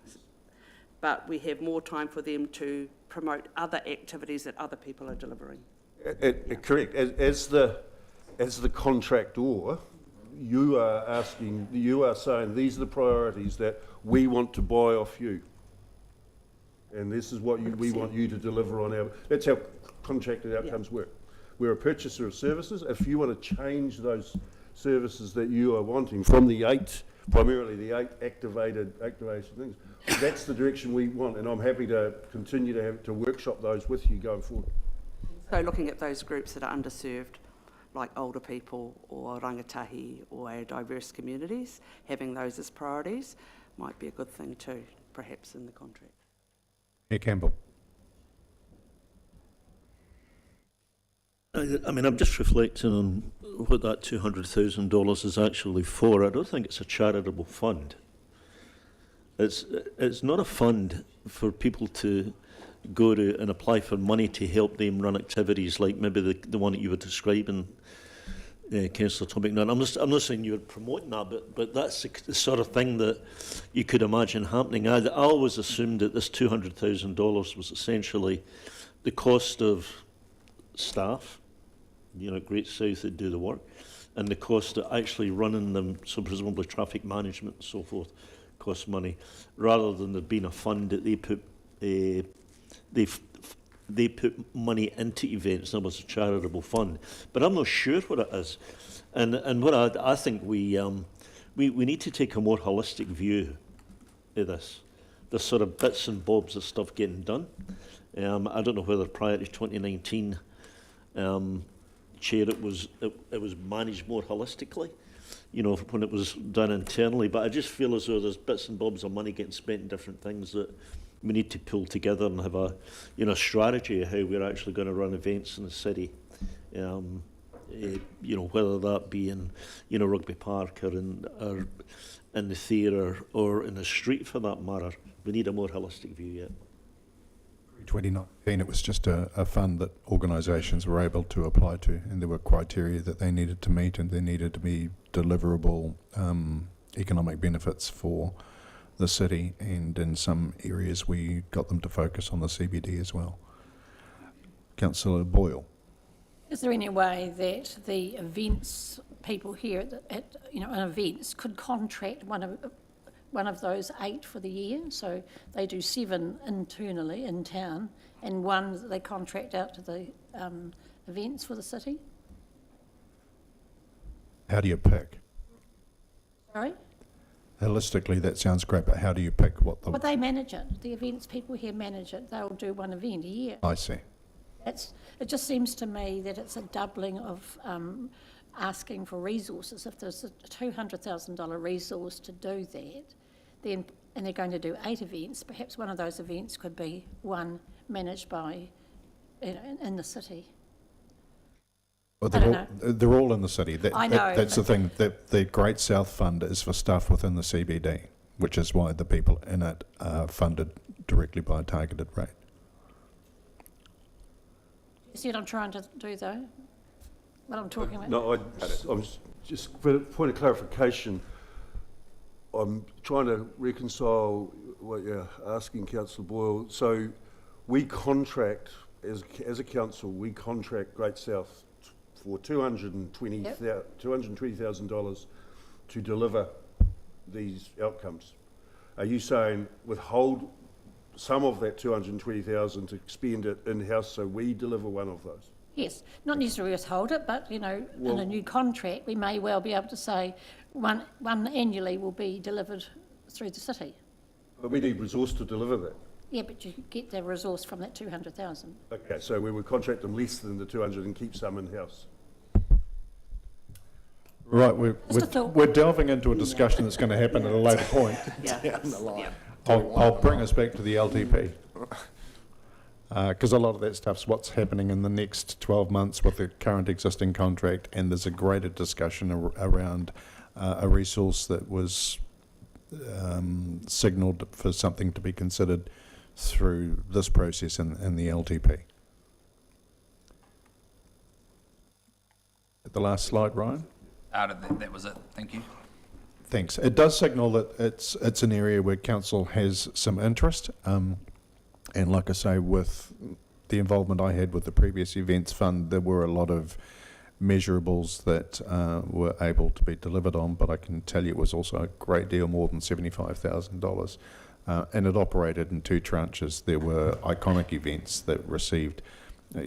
but we have more time for them to promote other activities that other people are delivering. Correct. As the contractor, you are saying these are the priorities that we want to buy off you, and this is what we want you to deliver on our. That's how contracted outcomes work. We're a purchaser of services. If you want to change those services that you are wanting from the 8, primarily the 8 activation things. That's the direction we want, and I'm happy to continue to workshop those with you going forward. So looking at those groups that are underserved, like older people or rangatahi or our diverse communities, having those as priorities might be a good thing too, perhaps in the contract. Mayor Campbell. I mean, I'm just reflecting on what that $200,000 is actually for. I don't think it's a charitable fund. It's not a fund for people to go to and apply for money to help them run activities like maybe the one that you were describing, Councillor Tom McNaught. I'm not saying you're promoting that, but that's the sort of thing that you could imagine happening. I always assumed that this $200,000 was essentially the cost of staff, Great South that do the work, and the cost of actually running them, so presumably traffic management and so forth, costs money, rather than there being a fund that they put they put money into events. That was a charitable fund, but I'm not sure what it is. And what I think we need to take a more holistic view of this. There's sort of bits and bobs of stuff getting done. I don't know whether prior to 2019, Chair, it was managed more holistically, when it was done internally. But I just feel as though there's bits and bobs of money getting spent in different things that we need to pull together and have a strategy of how we're actually going to run events in the city. Whether that be in Rugby Park or in the theatre or in the street for that matter. We need a more holistic view yet. 2019, it was just a fund that organisations were able to apply to, and there were criteria that they needed to meet, and there needed to be deliverable economic benefits for the city, and in some areas we got them to focus on the CBD as well. Councillor Boyle. Is there any way that the events people here at events could contract one of those 8 for the year? So they do 7 internally in town, and 1 they contract out to the events for the city. How do you pick? Sorry? Holistically, that sounds great, but how do you pick what the... Well, they manage it. The events people here manage it. They'll do 1 event a year. I see. It just seems to me that it's a doubling of asking for resources. If there's a $200,000 resource to do that, then, and they're going to do 8 events, perhaps one of those events could be one managed by, in the city. Well, they're all in the city. I know. That's the thing. The Great South Fund is for stuff within the CBD, which is why the people in it are funded directly by a targeted rate. You see what I'm trying to do, though? What I'm talking about? No, I'm just, for a point of clarification, I'm trying to reconcile what you're asking, Councillor Boyle. So we contract, as a council, we contract Great South for $220,000 to deliver these outcomes. Are you saying withhold some of that $220,000 to expend it in-house so we deliver one of those? Yes, not necessarily withhold it, but in a new contract, we may well be able to say one annually will be delivered through the city. But we need resource to deliver that. Yeah, but you get the resource from that 200,000. Okay, so we would contract them less than the 200 and keep some in-house. Right, we're delving into a discussion that's going to happen at a later point. Down the line. I'll bring us back to the LTP. Because a lot of that stuff's what's happening in the next 12 months with the current existing contract, and there's a greater discussion around a resource that was signalled for something to be considered through this process in the LTP. The last slide, Ryan? That was it. Thank you. Thanks. It does signal that it's an area where council has some interest, and like I say, with the involvement I had with the previous events fund, there were a lot of measurables that were able to be delivered on, but I can tell you it was also a great deal more than $75,000, and it operated in 2 tranches. There were iconic events that received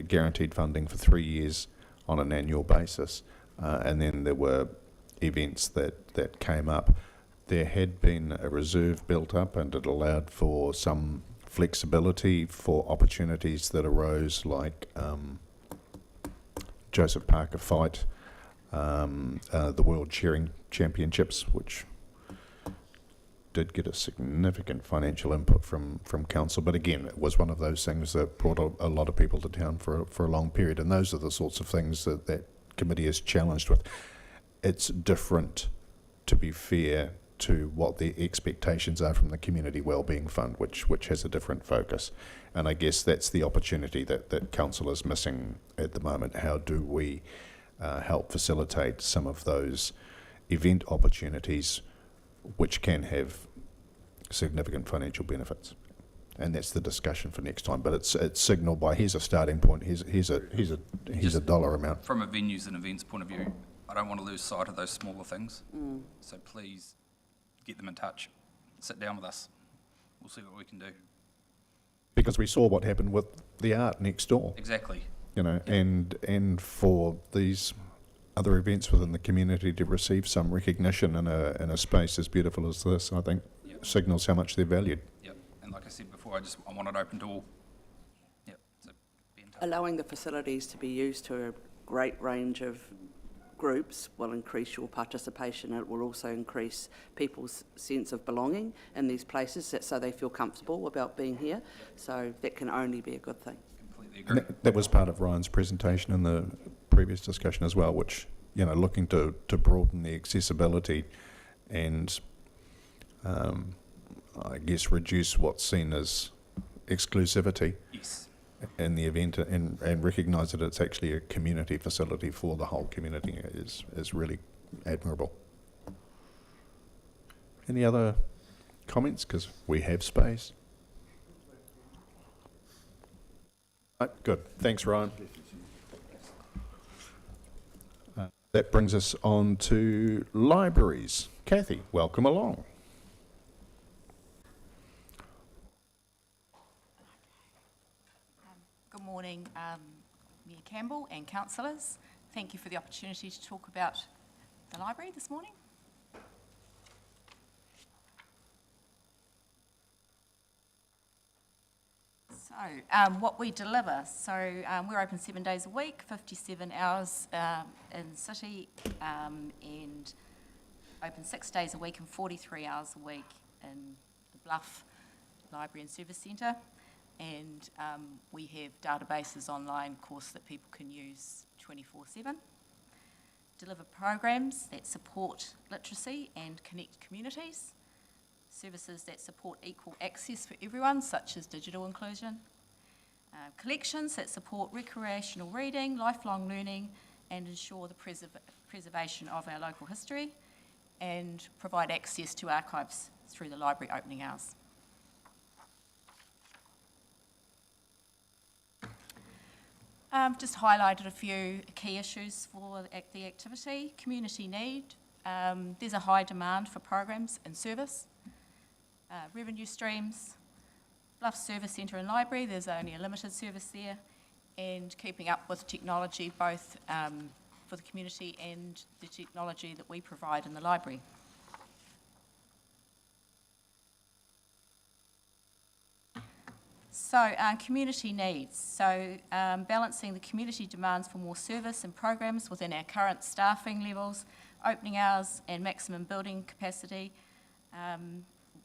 guaranteed funding for 3 years on an annual basis, and then there were events that came up, there had been a reserve built up, and it allowed for some flexibility for opportunities that arose, like Joseph Parker fight, the World Cheering Championships, which did get a significant financial input from council, but again, it was one of those things that brought a lot of people to town for a long period, and those are the sorts of things that committee is challenged with. It's different, to be fair, to what the expectations are from the Community Wellbeing Fund, which has a different focus. And I guess that's the opportunity that council is missing at the moment. How do we help facilitate some of those event opportunities which can have significant financial benefits? And that's the discussion for next time. But it's signalled by, here's a starting point, here's a dollar amount. From a venues and events point of view, I don't want to lose sight of those smaller things. So please get them in touch. Sit down with us. We'll see what we can do. Because we saw what happened with the art next door. Exactly. You know, and for these other events within the community to receive some recognition in a space as beautiful as this, I think signals how much they're valued. Yep. And like I said before, I want it open to all. Yep. So be in touch. Allowing the facilities to be used to a great range of groups will increase your participation. It will also increase people's sense of belonging in these places, so they feel comfortable about being here. So that can only be a good thing. Completely agree. That was part of Ryan's presentation in the previous discussion as well, which, you know, looking to broaden the accessibility and I guess reduce what's seen as exclusivity. Yes. In the event, and recognise that it's actually a community facility for the whole community is really admirable. Any other comments? Because we have space. Right, good. Thanks, Ryan. That brings us on to libraries. Kathy, welcome along. Good morning, Mayor Campbell and councillors. Thank you for the opportunity to talk about the library this morning. So, what we deliver. So, we're open 7 days a week, 57 hours in city, and open 6 days a week and 43 hours a week in the Bluff Library and Service Centre. And we have databases online, of course, that people can use 24/7. Deliver programs that support literacy and connect communities. Services that support equal access for everyone, such as digital inclusion. Collections that support recreational reading, lifelong learning, and ensure the preservation of our local history, and provide access to archives through the library opening hours. Just highlighted a few key issues for the activity. Community need. There's a high demand for programs and service. Revenue streams. Bluff Service Centre and Library, there's only a limited service there. And keeping up with technology, both for the community and the technology that we provide in the library. So, community needs. So, balancing the community demands for more service and programs within our current staffing levels, opening hours and maximum building capacity.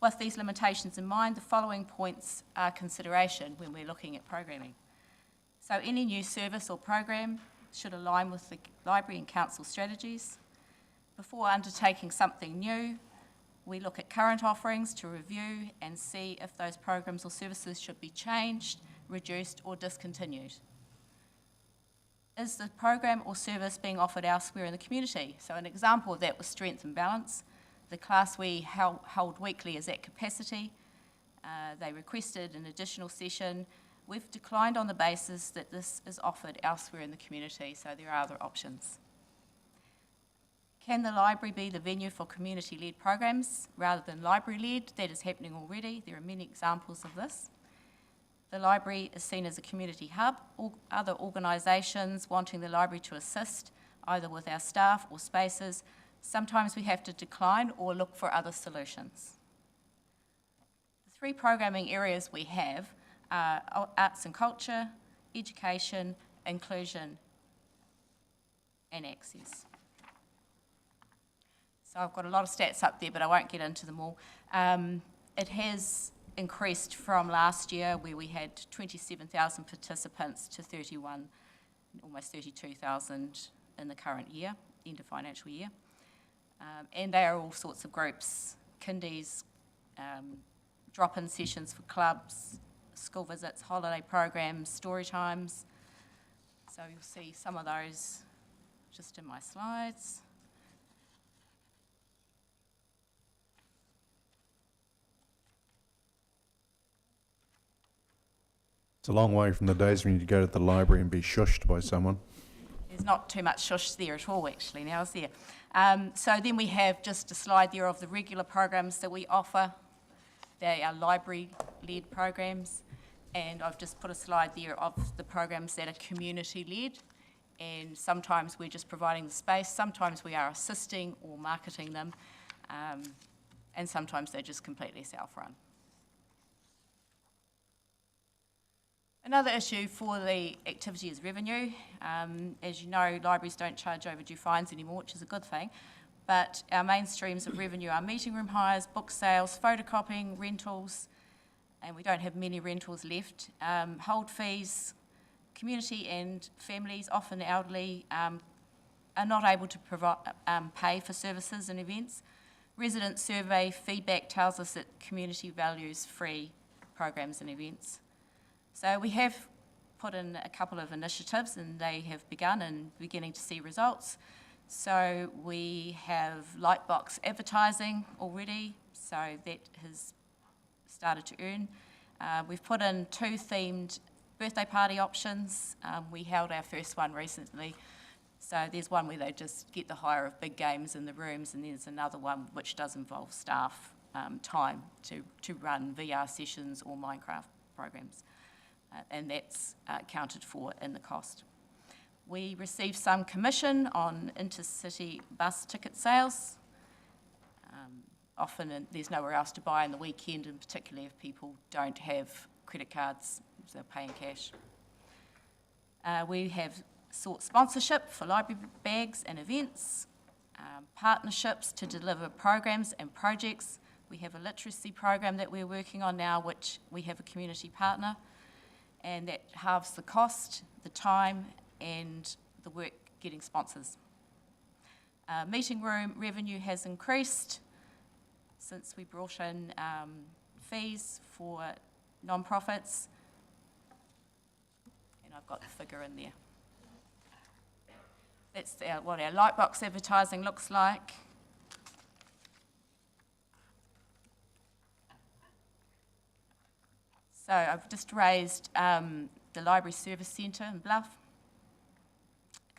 With these limitations in mind, the following points are consideration when we're looking at programming. So, any new service or program should align with the library and council strategies. Before undertaking something new, we look at current offerings to review and see if those programs or services should be changed, reduced or discontinued. Is the program or service being offered elsewhere in the community? So an example of that was Strength and Balance. The class we held weekly is at capacity. They requested an additional session. We've declined on the basis that this is offered elsewhere in the community, so there are other options. Can the library be the venue for community-led programs rather than library-led? That is happening already. There are many examples of this. The library is seen as a community hub. Other organisations wanting the library to assist, either with our staff or spaces, Sometimes we have to decline or look for other solutions. The three programming areas we have are arts and culture, education, inclusion, and access. So I've got a lot of stats up there, but I won't get into them all. It has increased from last year, where we had 27,000 participants, to 31, almost 32,000 in the current year, end of financial year. And they are all sorts of groups: kindies, drop-in sessions for clubs, school visits, holiday programs, story times. So you'll see some of those just in my slides. It's a long way from the days when you'd go to the library and be shushed by someone. There's not too much shush there at all, actually, now, is there? So then we have just a slide there of the regular programs that we offer. They are library-led programs, and I've just put a slide there of the programs that are community-led, and sometimes we're just providing the space, sometimes we are assisting or marketing them, and sometimes they're just completely self-run. Another issue for the activity is revenue. As you know, libraries don't charge overdue fines anymore, which is a good thing, but our main streams of revenue are meeting room hires, book sales, photocopying, rentals, and we don't have many rentals left, hold fees. Community and families, often elderly, are not able to pay for services and events. Resident survey feedback tells us that community values free programs and events. So we have put in a couple of initiatives, and they have begun and beginning to see results. So we have lightbox advertising already, so that has started to earn. We've put in 2 themed birthday party options. We held our first one recently. So there's one where they just get the hire of big games in the rooms, and there's another one which does involve staff time to run VR sessions or Minecraft programs. And that's accounted for in the cost. We receive some commission on intercity bus ticket sales. Often there's nowhere else to buy on the weekend, and particularly if people don't have credit cards, so they're paying cash. We have sought sponsorship for library bags and events, partnerships to deliver programs and projects. We have a literacy program that we're working on now, which we have a community partner, and that halves the cost, the time, and the work getting sponsors. Meeting room revenue has increased since we brought in fees for non-profits, and I've got the figure in there. That's what our lightbox advertising looks like. So I've just raised the Library Service Centre in Bluff.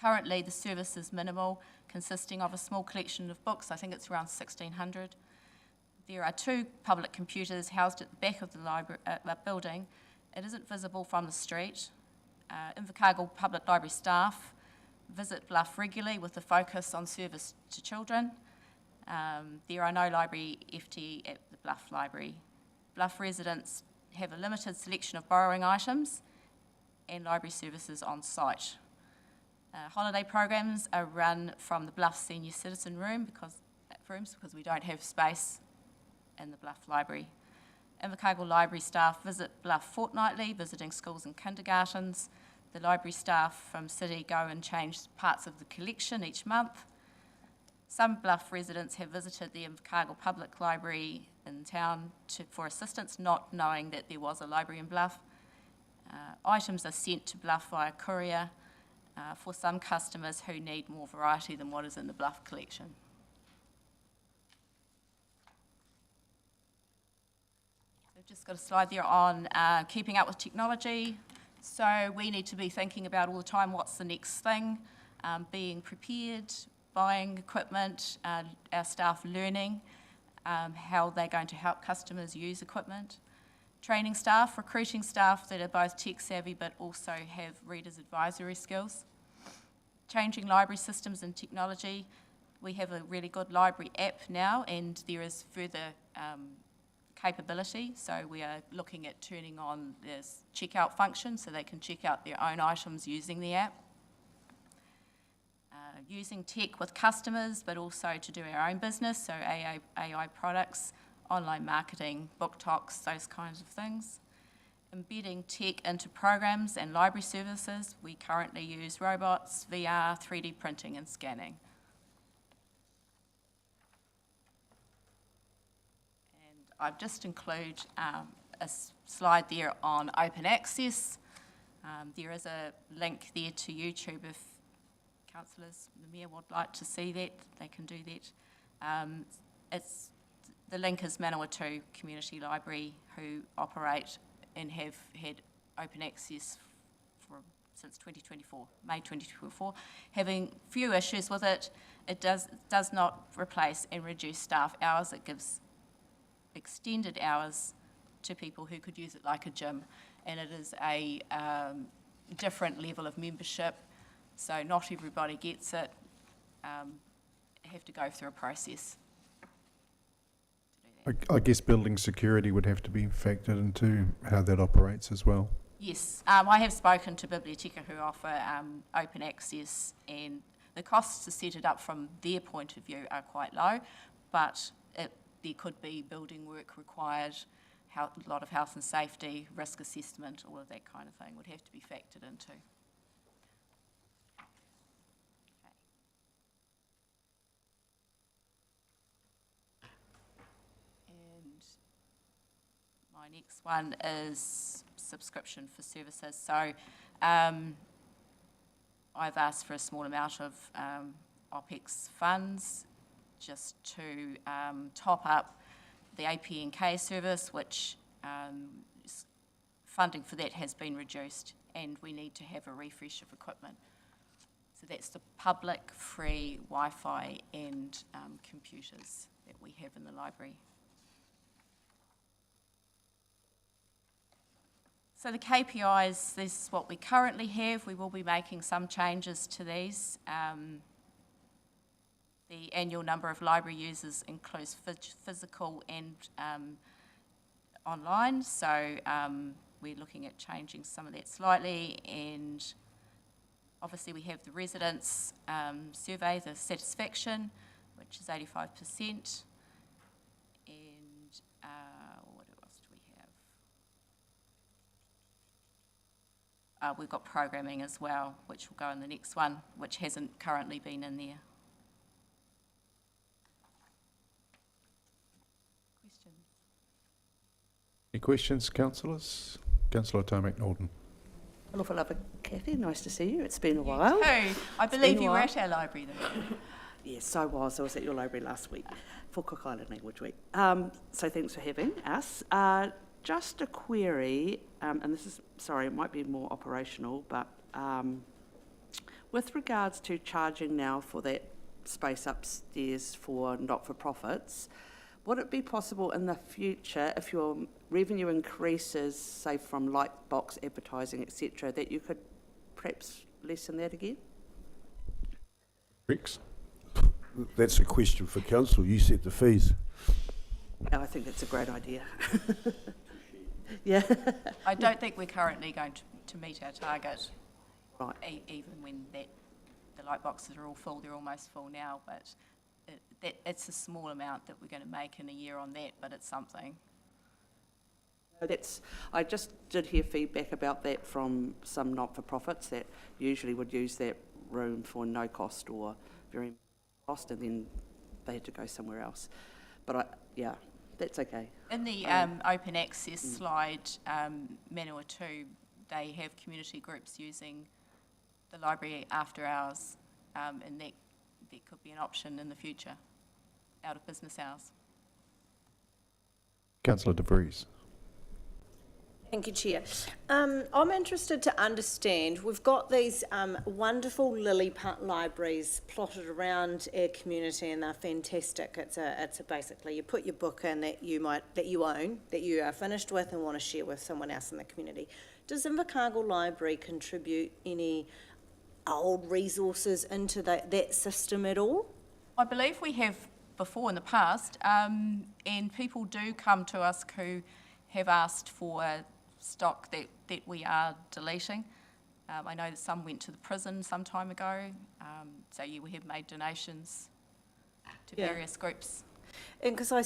Currently the service is minimal, consisting of a small collection of books. I think it's around 1,600. There are 2 public computers housed at the back of the library building. It isn't visible from the street. Invercargill Public Library staff visit Bluff regularly with a focus on service to children. There are no library FTE at the Bluff Library. Bluff residents have a limited selection of borrowing items and library services on site. Holiday programs are run from the Bluff Senior Citizen Room because we don't have space in the Bluff Library. Invercargill Library staff visit Bluff fortnightly, visiting schools and kindergartens. The library staff from City go and change parts of the collection each month. Some Bluff residents have visited the Invercargill Public Library in town for assistance, not knowing that there was a library in Bluff. Items are sent to Bluff via courier for some customers who need more variety than what is in the Bluff collection. So I've just got a slide there on keeping up with technology. So we need to be thinking about all the time what's the next thing, being prepared, buying equipment, our staff learning how they're going to help customers use equipment, training staff, recruiting staff that are both tech savvy but also have readers' advisory skills, changing library systems and technology. We have a really good library app now, and there is further capability. So we are looking at turning on this checkout function so they can check out their own items using the app. Using tech with customers, but also to do our own business, so AI products, online marketing, book talks, those kinds of things. Embedding tech into programs and library services. We currently use robots, VR, 3D printing and scanning. And I've just included a slide there on open access. There is a link there to YouTube if councillors, the Mayor would like to see that, they can do that. The link is Manawatu Community Library, who operate and have had open access since 2024, May 2024. Having few issues with it, it does not replace and reduce staff hours. It gives extended hours to people who could use it like a gym, and it is a different level of membership. So not everybody gets it, have to go through a process. I guess building security would have to be factored into how that operates as well. Yes, I have spoken to Biblioteca who offer open access, and the costs to set it up from their point of view are quite low, but there could be building work required, a lot of health and safety, risk assessment, all of that kind of thing would have to be factored into. My next one is subscription for services. So I've asked for a small amount of OPEX funds just to top up the APNK service, which funding for that has been reduced, and we need to have a refresh of equipment. So that's the public free Wi-Fi and computers that we have in the library. So the KPIs, this is what we currently have. We will be making some changes to these. The annual number of library users includes physical and online. So we're looking at changing some of that slightly. And obviously we have the residents survey, the satisfaction, which is 85%. We've got programming as well, which will go in the next one, which hasn't currently been in there. Questions? Any questions, councillors? Councillor Tomac Norton. Hello, beloved Kathy, nice to see you. It's been a while. Too. I believe you were at our library then. Yes, I was. I was at your library last week for Cook Island Language Week. So thanks for having us. Just a query, and this is, sorry, it might be more operational, but with regards to charging now for that space upstairs for not-for-profits, would it be possible in the future, if your revenue increases, say from light box advertising, etc., that you could perhaps lessen that again? Rex? That's a question for council. You set the fees. No, I think that's a great idea. Yeah. I don't think we're currently going to meet our target, Right. Even when the light boxes are all full. They're almost full now, but it's a small amount that we're going to make in a year on that, but it's something. I just did hear feedback about that from some not-for-profits that usually would use that room for no cost or very cost, and then they had to go somewhere else. But yeah, that's okay. In the open access slide, Manawatu, they have community groups using the library after hours, and that could be an option in the future, out of business hours. Councillor De Vries. Thank you, Chair. I'm interested to understand, we've got these wonderful lily pad libraries plotted around our community, and they're fantastic. It's a basically you put your book in that you own, that you are finished with and want to share with someone else in the community. Does Invercargill Library contribute any old resources into that system at all? I believe we have before in the past, and people do come to us who have asked for stock that we are deleting. I know that some went to the prison some time ago, so yeah, we have made donations to various groups. And because I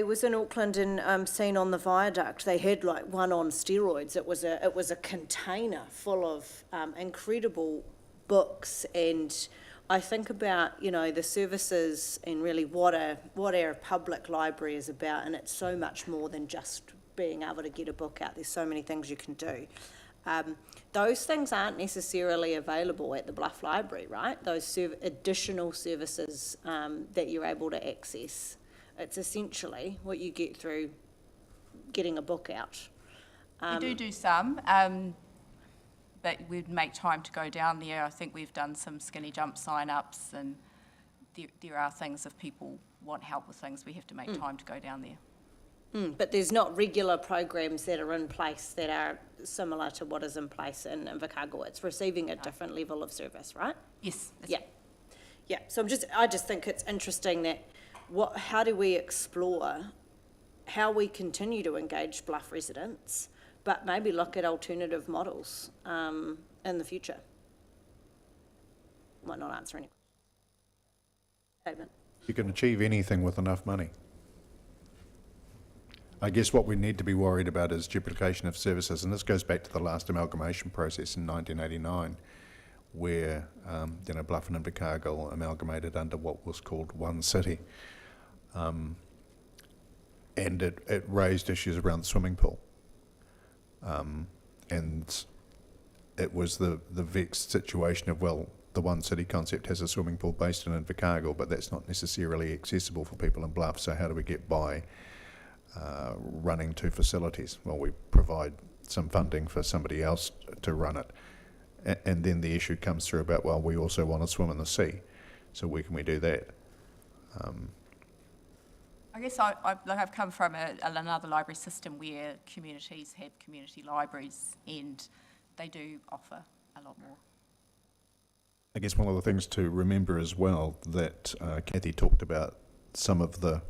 was in Auckland and seen on the viaduct, they had like one on steroids. It was a container full of incredible books, and I think about, you know, the services and really what our public library is about, and it's so much more than just being able to get a book out. There's so many things you can do. Those things aren't necessarily available at the Bluff Library, right? Those additional services that you're able to access. It's essentially what you get through getting a book out. We do some, but we'd make time to go down there. I think we've done some skinny jump sign-ups, and there are things, if people want help with things, we have to make time to go down there. But there's not regular programs that are in place that are similar to what is in place in Invercargill. It's receiving a different level of service, right? Yes. Yeah. So I just think it's interesting that how do we explore how we continue to engage Bluff residents, but maybe look at alternative models in the future. Might not answer any statement. You can achieve anything with enough money. I guess what we need to be worried about is duplication of services, and this goes back to the last amalgamation process in 1989, where Bluff and Invercargill amalgamated under what was called One City, and it raised issues around the swimming pool, and it was the vexed situation of, well, the One City concept has a swimming pool based in Invercargill, but that's not necessarily accessible for people in Bluff, so how do we get by running two facilities? Well, we provide some funding for somebody else to run it. And then the issue comes through about, well, we also want to swim in the sea. So where can we do that? I guess I've come from another library system where communities have community libraries, and they do offer a lot more. I guess one of the things to remember as well that Kathy talked about some of the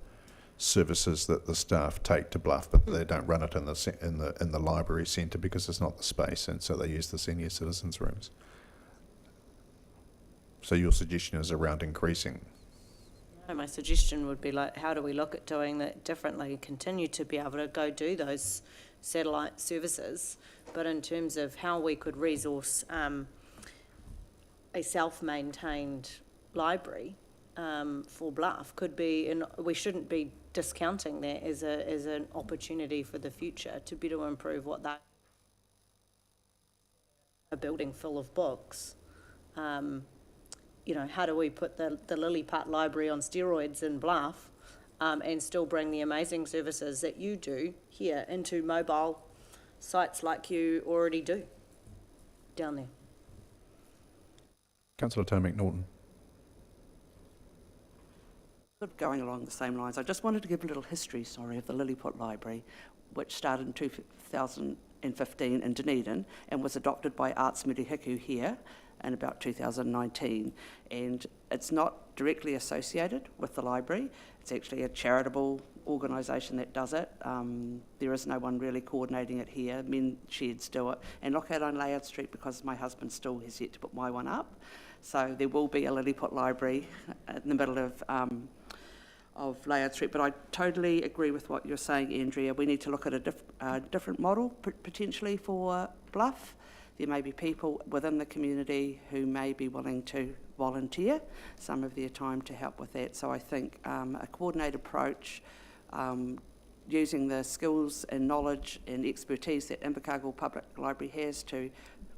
services that the staff take to Bluff, but they don't run it in the library centre because there's not the space, and so they use the senior citizens' rooms. So your suggestion is around increasing. My suggestion would be, like, how do we look at doing that differently, continue to be able to go do those satellite services, but in terms of how we could resource a self-maintained library for Bluff could be, and we shouldn't be discounting that as an opportunity for the future to better improve what that a building full of books. How do we put the Lilliput Library on steroids in Bluff and still bring the amazing services that you do here into mobile sites like you already do down there? Councillor Tomac Norton. Going along the same lines, I just wanted to give a little history, of the Lilliput Library, which started in 2015 in Dunedin and was adopted by Arts Murihiku here in about 2019. And it's not directly associated with the library. It's actually a charitable organisation that does it. There is no one really coordinating it here. Men Sheds do it. And look out on Layard Street, because my husband still has yet to put my one up. So there will be a Lilliput Library in the middle of Layard Street, but I totally agree with what you're saying, Andrea. We need to look at a different model potentially for Bluff. There may be people within the community who may be willing to volunteer some of their time to help with that. So I think a coordinated approach, using the skills and knowledge and expertise that Invercargill Public Library has to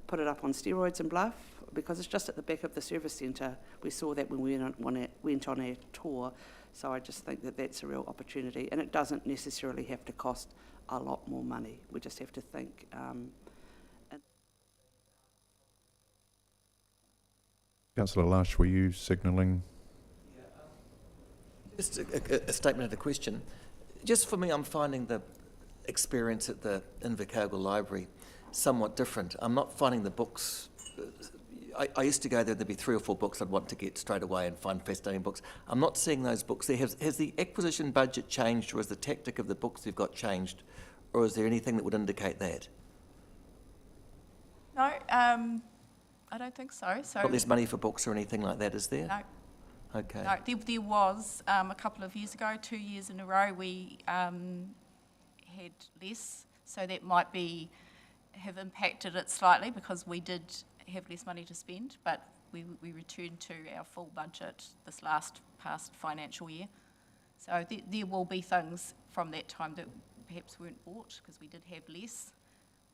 put it up on steroids in Bluff, because it's just at the back of the service centre. We saw that when we went on our tour. So I just think that that's a real opportunity, and it doesn't necessarily have to cost a lot more money. We just have to think. Councillor Lush, were you signalling? Just a statement of the question. Just for me, I'm finding the experience at the Invercargill Library somewhat different. I'm not finding the books. I used to go there, there'd be 3 or 4 books I'd want to get straight away and find fascinating books. I'm not seeing those books there. Has the acquisition budget changed, or has the tactic of the books you've got changed, or is there anything that would indicate that? No, I don't think so. So Not there's money for books or anything like that, is there? No. Okay. No, there was a couple of years ago, 2 years in a row, we had less, so that might have impacted it slightly because we did have less money to spend, but we returned to our full budget this past financial year. So there will be things from that time that perhaps weren't bought because we did have less.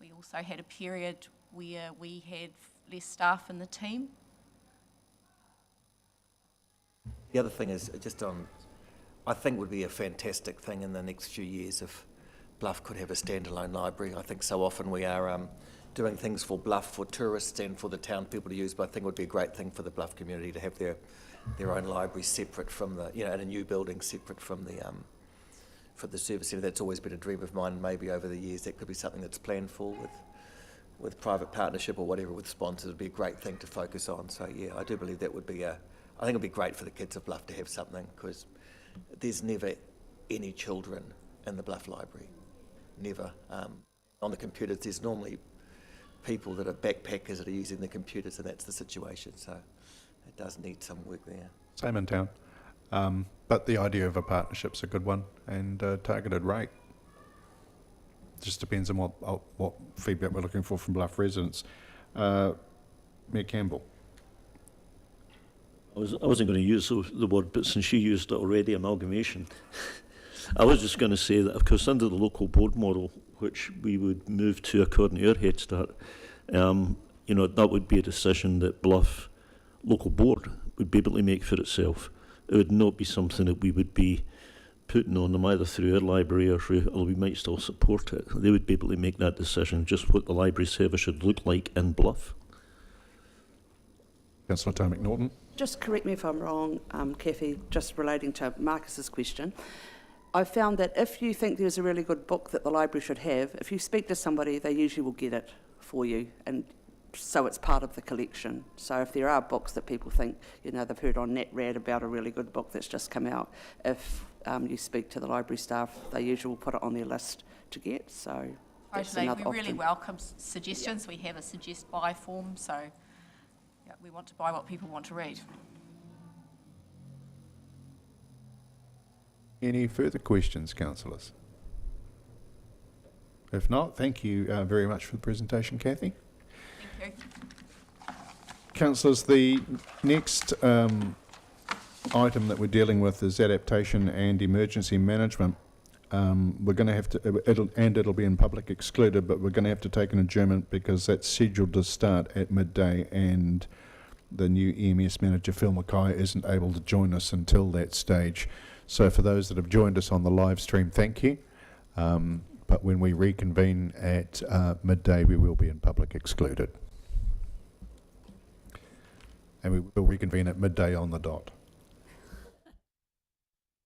We also had a period where we had less staff in the team. The other thing is just I think would be a fantastic thing in the next few years if Bluff could have a standalone library. I think so often we are doing things for Bluff, for tourists and for the town people to use, but I think it would be a great thing for the Bluff community to have their own library separate from in a new building, separate from the service centre. That's always been a dream of mine. Maybe over the years that could be something that's planned for with private partnership or whatever with sponsors. It would be a great thing to focus on. So yeah, I do believe that would be I think it would be great for the kids of Bluff to have something, because there's never any children in the Bluff Library. Never. On the computers, there's normally people that are backpackers that are using the computers, and that's the situation. So it does need some work there. Same in town. But the idea of a partnership's a good one, and targeted rate. Just depends on what feedback we're looking for from Bluff residents. Mayor Campbell. I wasn't going to use the word, but since you used it already, amalgamation. I was just going to say that, of course, under the local board model, which we would move to according to our Head Start, that would be a decision that Bluff local board would be able to make for itself. It would not be something that we would be putting on them either through our library or through, although we might still support it. They would be able to make that decision, just what the library service should look like in Bluff. Councillor Tony McNaughton. Just correct me if I'm wrong, Kathy, just relating to Marcus's question. I found that if you think there's a really good book that the library should have, if you speak to somebody, they usually will get it for you, and so it's part of the collection. So if there are books that people think, they've heard on NetRad about a really good book that's just come out, if you speak to the library staff, they usually will put it on their list to get. So that's Totally, another we really option. welcome suggestions. We have a suggest buy form, so yeah, we want to buy what people want to read. Any further questions, councillors? If not, thank you very much for the presentation, Kathy. Thank you. Councillors, the next item that we're dealing with is adaptation and emergency management. We're going to have to, it'll be in public excluded, but we're going to have to take an adjournment because that's scheduled to start at midday, and the new EMS manager, Phil Mackay, isn't able to join us until that stage. So for those that have joined us on the live stream, thank you. But when we reconvene at midday, we will be in public excluded. And we will reconvene at midday on the dot.